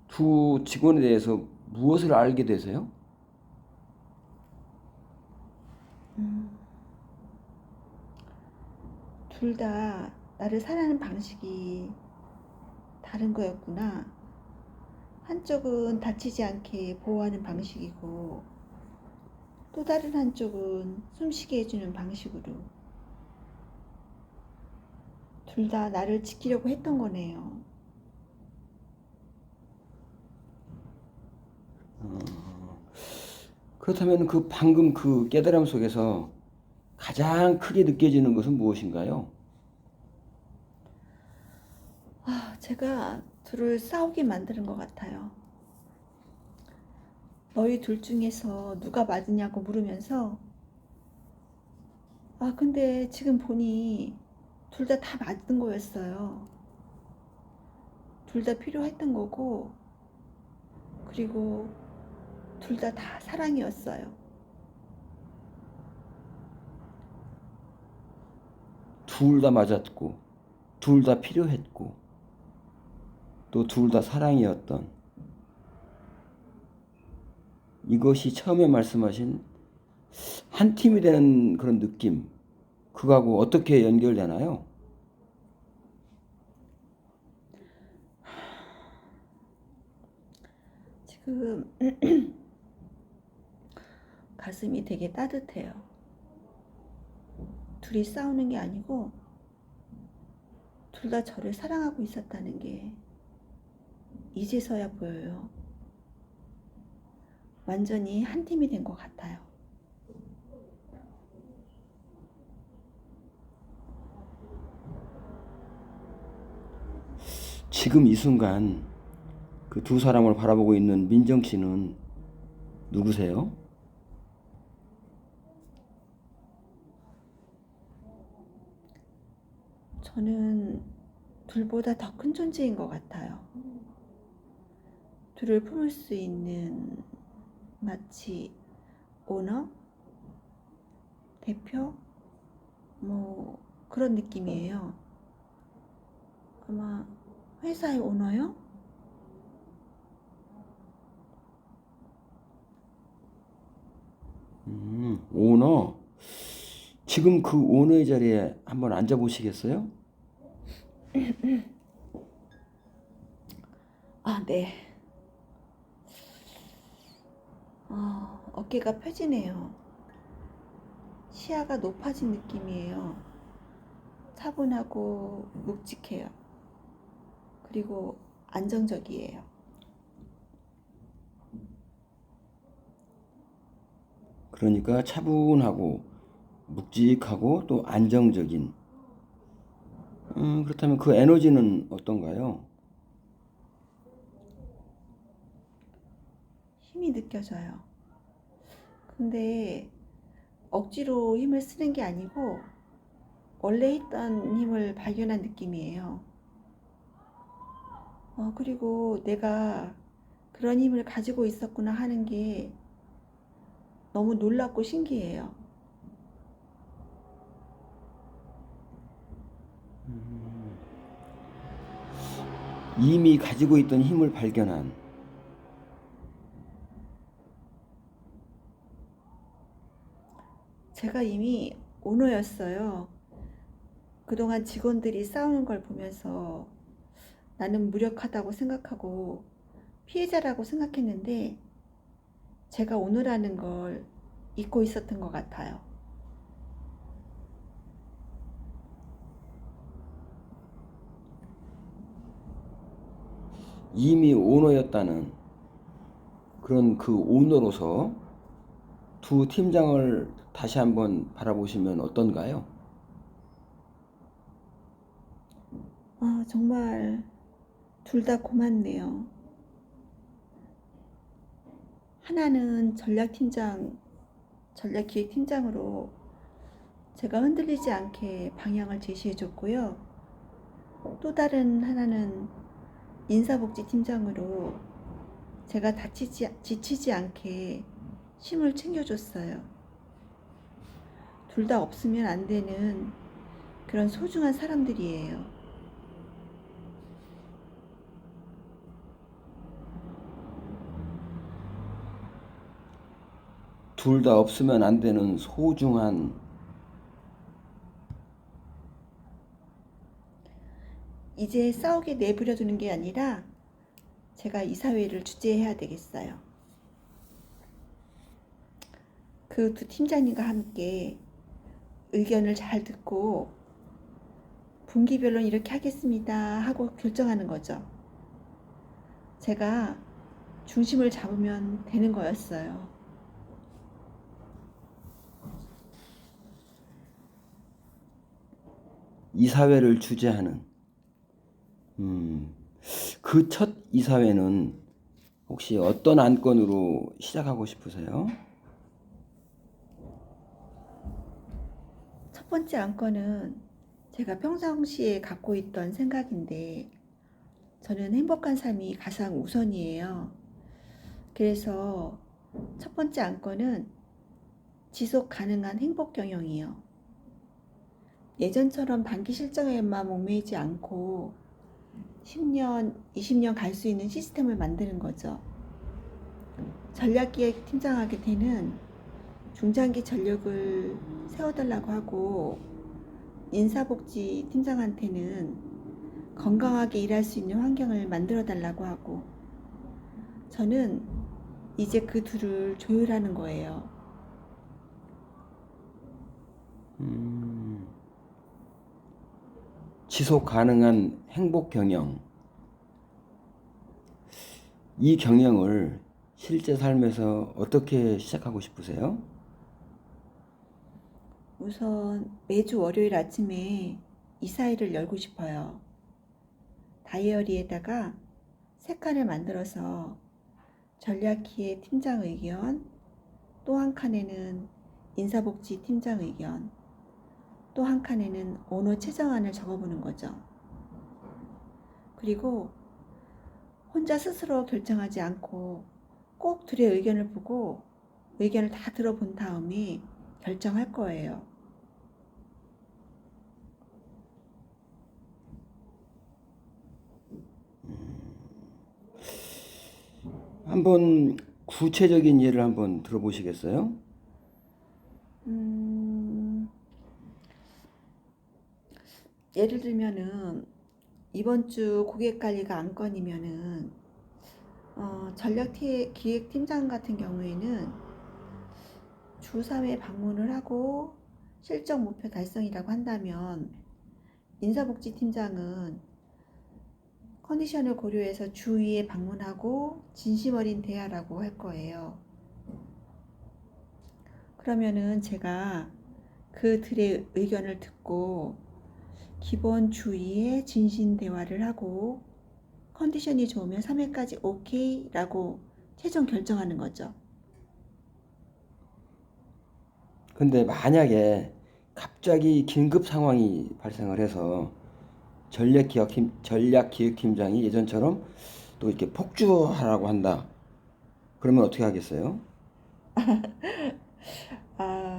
두 직원에 대해서 무엇을 알게 되세요? 둘 다 나를 사랑하는 방식이 다른 거였구나. 한쪽은 다치지 않게 보호하는 방식이고, 또 다른 한쪽은 숨쉬게 해주는 방식으로. 둘 다 나를 지키려고 했던 거네요. 그렇다면 그 방금 그 깨달음 속에서 가장 크게 느껴지는 것은 무엇인가요? 제가 둘을 싸우게 만드는 것 같아요. 너희 둘 중에서 누가 맞으냐고 물으면서 근데 지금 보니 둘 다 맞은 거였어요. 둘 다 필요했던 거고, 그리고 둘 다 사랑이었어요. 둘 다 맞았고, 둘 다 필요했고, 또 둘 다 사랑이었던 이것이 처음에 말씀하신 한 팀이 되는 그런 느낌, 그거하고 어떻게 연결되나요? 지금 가슴이 되게 따뜻해요. 둘이 싸우는 게 아니고 둘 다 저를 사랑하고 있었다는 게 이제서야 보여요. 완전히 한 팀이 된 것 같아요. 지금 이 순간 그 두 사람을 바라보고 있는 민정 씨는 누구세요? 저는 둘보다 더 큰 존재인 것 같아요. 둘을 품을 수 있는 마치 오너? 대표? 뭐 그런 느낌이에요. 아마 회사의 오너요? 오너. 지금 그 오너의 자리에 한번 앉아 보시겠어요? 네. 어깨가 펴지네요. 시야가 높아진 느낌이에요. 차분하고 묵직해요. 그리고 안정적이에요. 그러니까 차분하고 묵직하고 또 안정적인. 그렇다면 그 에너지는 어떤가요? 힘이 느껴져요. 근데 억지로 힘을 쓰는 게 아니고 원래 있던 힘을 발견한 느낌이에요. 그리고 내가 그런 힘을 가지고 있었구나 하는 게 너무 놀랍고 신기해요. 이미 가지고 있던 힘을 발견한. 제가 이미 오너였어요. 그동안 직원들이 싸우는 걸 보면서 나는 무력하다고 생각하고 피해자라고 생각했는데 제가 오너라는 걸 잊고 있었던 것 같아요. 이미 오너였다는 그런 그 오너로서 두 팀장을 다시 한번 바라보시면 어떤가요? 정말 둘 다 고맙네요. 하나는 전략기획팀장으로 제가 흔들리지 않게 방향을 제시해 줬고요. 또 다른 하나는 인사복지팀장으로 제가 지치지 않게 힘을 챙겨줬어요. 둘 다 없으면 안 되는 그런 소중한 사람들이에요. 둘 다 없으면 안 되는 소중한. 이제 싸우게 내버려 두는 게 아니라 제가 이사회를 주재해야 되겠어요. 그 두 팀장님과 함께 의견을 잘 듣고 분기별로 이렇게 하겠습니다 하고 결정하는 거죠. 제가 중심을 잡으면 되는 거였어요. 이사회를 주재하는 그 첫 이사회는 혹시 어떤 안건으로 시작하고 싶으세요? 첫 번째 안건은 제가 평상시에 갖고 있던 생각인데 저는 행복한 삶이 가장 우선이에요. 그래서 첫 번째 안건은 지속 가능한 행복 경영이요. 예전처럼 단기 실적에만 목매이지 않고 10년, 20년 갈 수 있는 시스템을 만드는 거죠. 전략기획팀장한테는 중장기 전력을 세워달라고 하고 인사복지 팀장한테는 건강하게 일할 수 있는 환경을 만들어 달라고 하고 저는 이제 그 둘을 조율하는 거예요. 지속 가능한 행복 경영. 이 경영을 실제 삶에서 어떻게 시작하고 싶으세요? 우선 매주 월요일 아침에 이사회를 열고 싶어요. 다이어리에다가 세 칸을 만들어서 전략기획 팀장 의견, 또 한 칸에는 인사복지 팀장 의견, 또 한 칸에는 오너 최저안을 적어보는 거죠. 그리고 혼자 스스로 결정하지 않고 꼭 둘의 의견을 보고 의견을 다 들어본 다음에 결정할 거예요. 한번 구체적인 예를 한번 들어보시겠어요? 예를 들면은 이번 주 고객관리가 안건이면은 전략기획팀장 같은 경우에는 주 3회 방문을 하고 실적 목표 달성이라고 한다면 인사복지팀장은 컨디션을 고려해서 주 2회 방문하고 진심 어린 대화라고 할 거예요. 그러면은 제가 그들의 의견을 듣고 기본 주 2회 진심 대화를 하고 컨디션이 좋으면 3회까지 오케이 라고 최종 결정하는 거죠. 근데 만약에 갑자기 긴급 상황이 발생을 해서 전략기획팀장이 예전처럼 또 이렇게 폭주하라고 한다. 그러면 어떻게 하겠어요?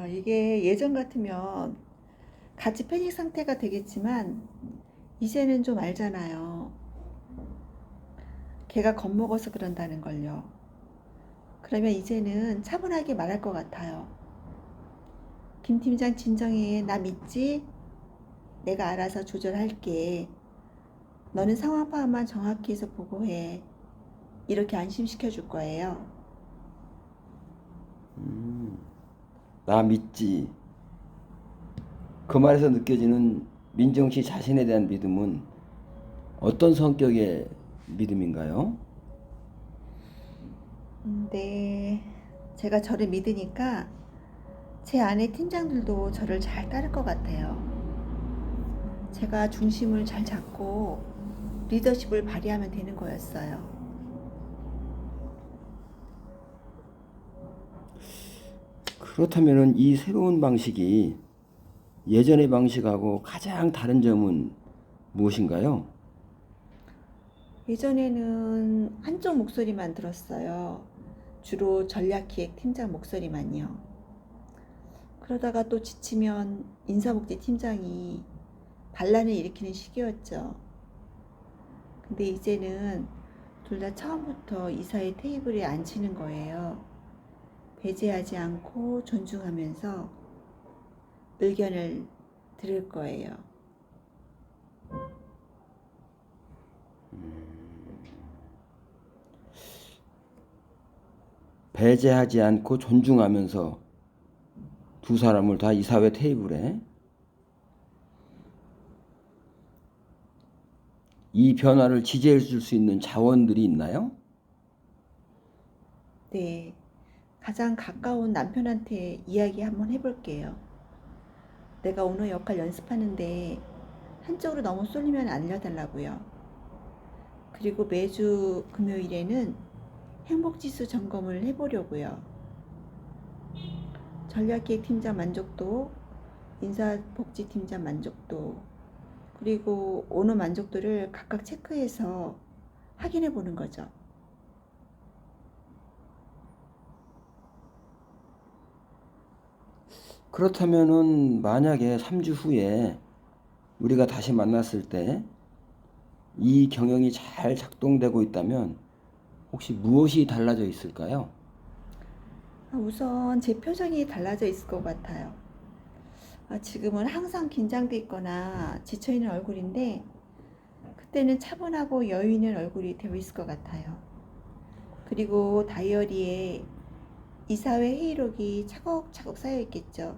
이게 예전 같으면 같이 패닉 상태가 되겠지만 이제는 좀 알잖아요. 걔가 겁먹어서 그런다는 걸요. 그러면 이제는 차분하게 말할 것 같아요. 김 팀장 진정해. 나 믿지? 내가 알아서 조절할게. 너는 상황 파악만 정확히 해서 보고해. 이렇게 안심시켜 줄 거예요. 나 믿지. 그 말에서 느껴지는 민정 씨 자신에 대한 믿음은 어떤 성격의 믿음인가요? 네, 제가 저를 믿으니까 제 안에 팀장들도 저를 잘 따를 것 같아요. 제가 중심을 잘 잡고 리더십을 발휘하면 되는 거였어요. 그렇다면 이 새로운 방식이 예전의 방식하고 가장 다른 점은 무엇인가요? 예전에는 한쪽 목소리만 들었어요. 주로 전략기획 팀장 목소리만요. 그러다가 또 지치면 인사복지 팀장이 반란을 일으키는 시기였죠. 근데 이제는 둘 다 처음부터 이사의 테이블에 앉히는 거예요. 배제하지 않고 존중하면서 의견을 들을 거예요. 배제하지 않고 존중하면서 두 사람을 다 이사회 테이블에 이 변화를 지지해 줄 수 있는 자원들이 있나요? 네. 가장 가까운 남편한테 이야기 한번 해볼게요. 내가 오늘 역할 연습하는데 한쪽으로 너무 쏠리면 알려달라고요. 그리고 매주 금요일에는 행복지수 점검을 해보려고요. 전략기획팀장 만족도, 인사복지팀장 만족도, 그리고 오너 만족도를 각각 체크해서 확인해 보는 거죠. 그렇다면은 만약에 3주 후에 우리가 다시 만났을 때 이 경영이 잘 작동되고 있다면 혹시 무엇이 달라져 있을까요? 우선 제 표정이 달라져 있을 것 같아요. 지금은 항상 긴장돼 있거나 지쳐있는 얼굴인데 그때는 차분하고 여유 있는 얼굴이 되어 있을 것 같아요. 그리고 다이어리에 이사회 회의록이 차곡차곡 쌓여 있겠죠.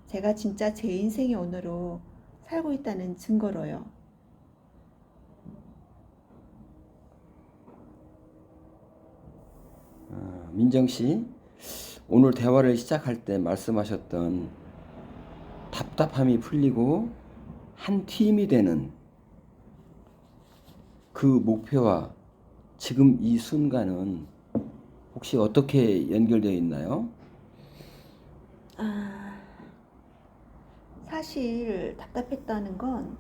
제가 진짜 제 인생의 오너로 살고 있다는 증거로요. 민정 씨, 오늘 대화를 시작할 때 말씀하셨던 답답함이 풀리고 한 팀이 되는 그 목표와 지금 이 순간은 혹시 어떻게 연결되어 있나요? 사실 답답했다는 건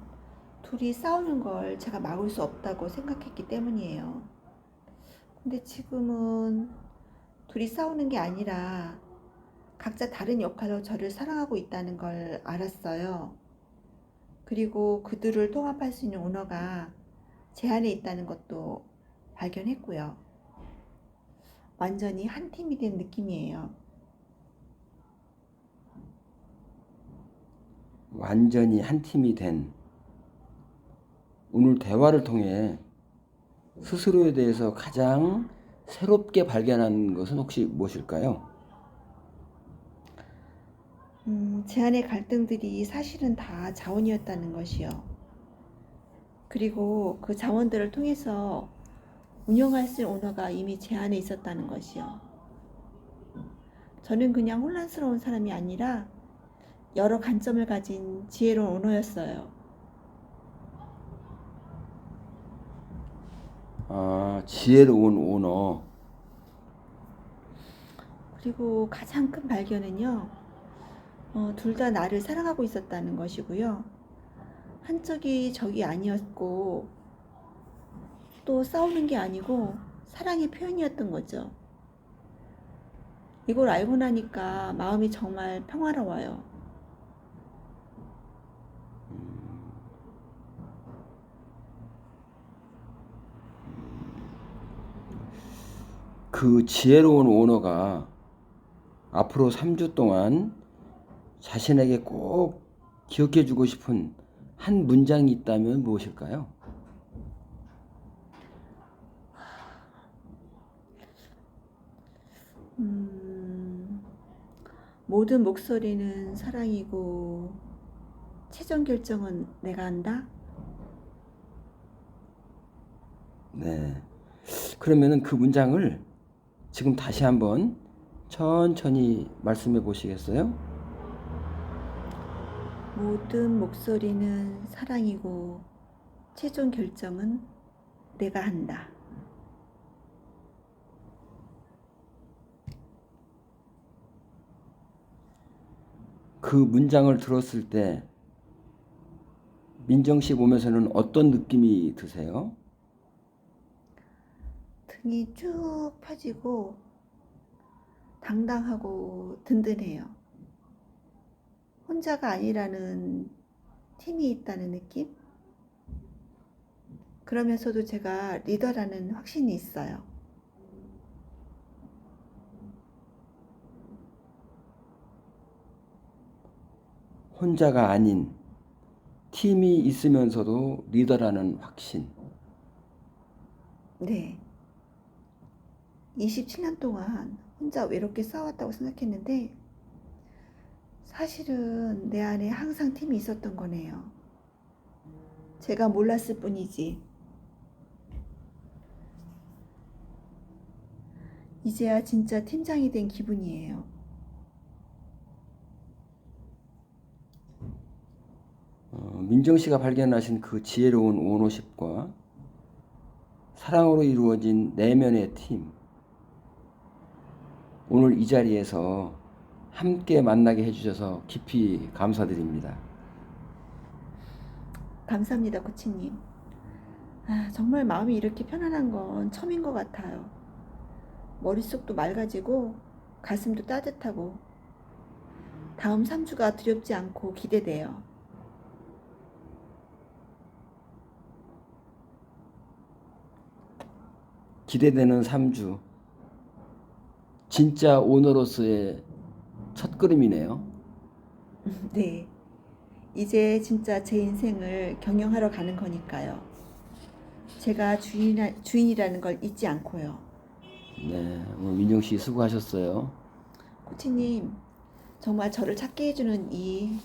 둘이 싸우는 걸 제가 막을 수 없다고 생각했기 때문이에요. 근데 지금은 둘이 싸우는 게 아니라 각자 다른 역할로 저를 사랑하고 있다는 걸 알았어요. 그리고 그들을 통합할 수 있는 오너가 제 안에 있다는 것도 발견했고요. 완전히 한 팀이 된 느낌이에요. 완전히 한 팀이 된 오늘 대화를 통해 스스로에 대해서 가장 새롭게 발견한 것은 혹시 무엇일까요? 제 안의 갈등들이 사실은 다 자원이었다는 것이요. 그리고 그 자원들을 통해서 운영할 수 있는 오너가 이미 제 안에 있었다는 것이요. 저는 그냥 혼란스러운 사람이 아니라 여러 관점을 가진 지혜로운 오너였어요. 지혜로운 오너. 그리고 가장 큰 발견은요, 둘 다 나를 사랑하고 있었다는 것이고요. 한쪽이 적이 아니었고, 또 싸우는 게 아니고 사랑의 표현이었던 거죠. 이걸 알고 나니까 마음이 정말 평화로워요. 그 지혜로운 오너가 앞으로 3주 동안 자신에게 꼭 기억해 주고 싶은 한 문장이 있다면 무엇일까요? 모든 목소리는 사랑이고 최종 결정은 내가 한다? 네. 그러면은 그 문장을 지금 다시 한번 천천히 말씀해 보시겠어요? 모든 목소리는 사랑이고 최종 결정은 내가 한다. 그 문장을 들었을 때 민정 씨 보면서는 어떤 느낌이 드세요? 등이 쭉 펴지고 당당하고 든든해요. 혼자가 아니라는 팀이 있다는 느낌? 그러면서도 제가 리더라는 확신이 있어요. 혼자가 아닌 팀이 있으면서도 리더라는 확신. 네. 27년 동안 혼자 외롭게 싸웠다고 생각했는데 사실은 내 안에 항상 팀이 있었던 거네요. 제가 몰랐을 뿐이지. 이제야 진짜 팀장이 된 기분이에요. 민정 씨가 발견하신 그 지혜로운 오너십과 사랑으로 이루어진 내면의 팀, 오늘 이 자리에서 함께 만나게 해주셔서 깊이 감사드립니다. 감사합니다, 코치님. 정말 마음이 이렇게 편안한 건 처음인 것 같아요. 머릿속도 맑아지고 가슴도 따뜻하고 다음 3주가 두렵지 않고 기대돼요. 기대되는 3주, 진짜 오너로서의 첫 걸음이네요. 네. 이제 진짜 제 인생을 경영하러 가는 거니까요. 제가 주인이라는 걸 잊지 않고요. 네, 오늘 민정 씨 수고하셨어요. 코치님, 정말 저를 찾게 해주는 이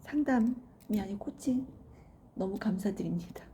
상담이 아닌 코칭 너무 감사드립니다.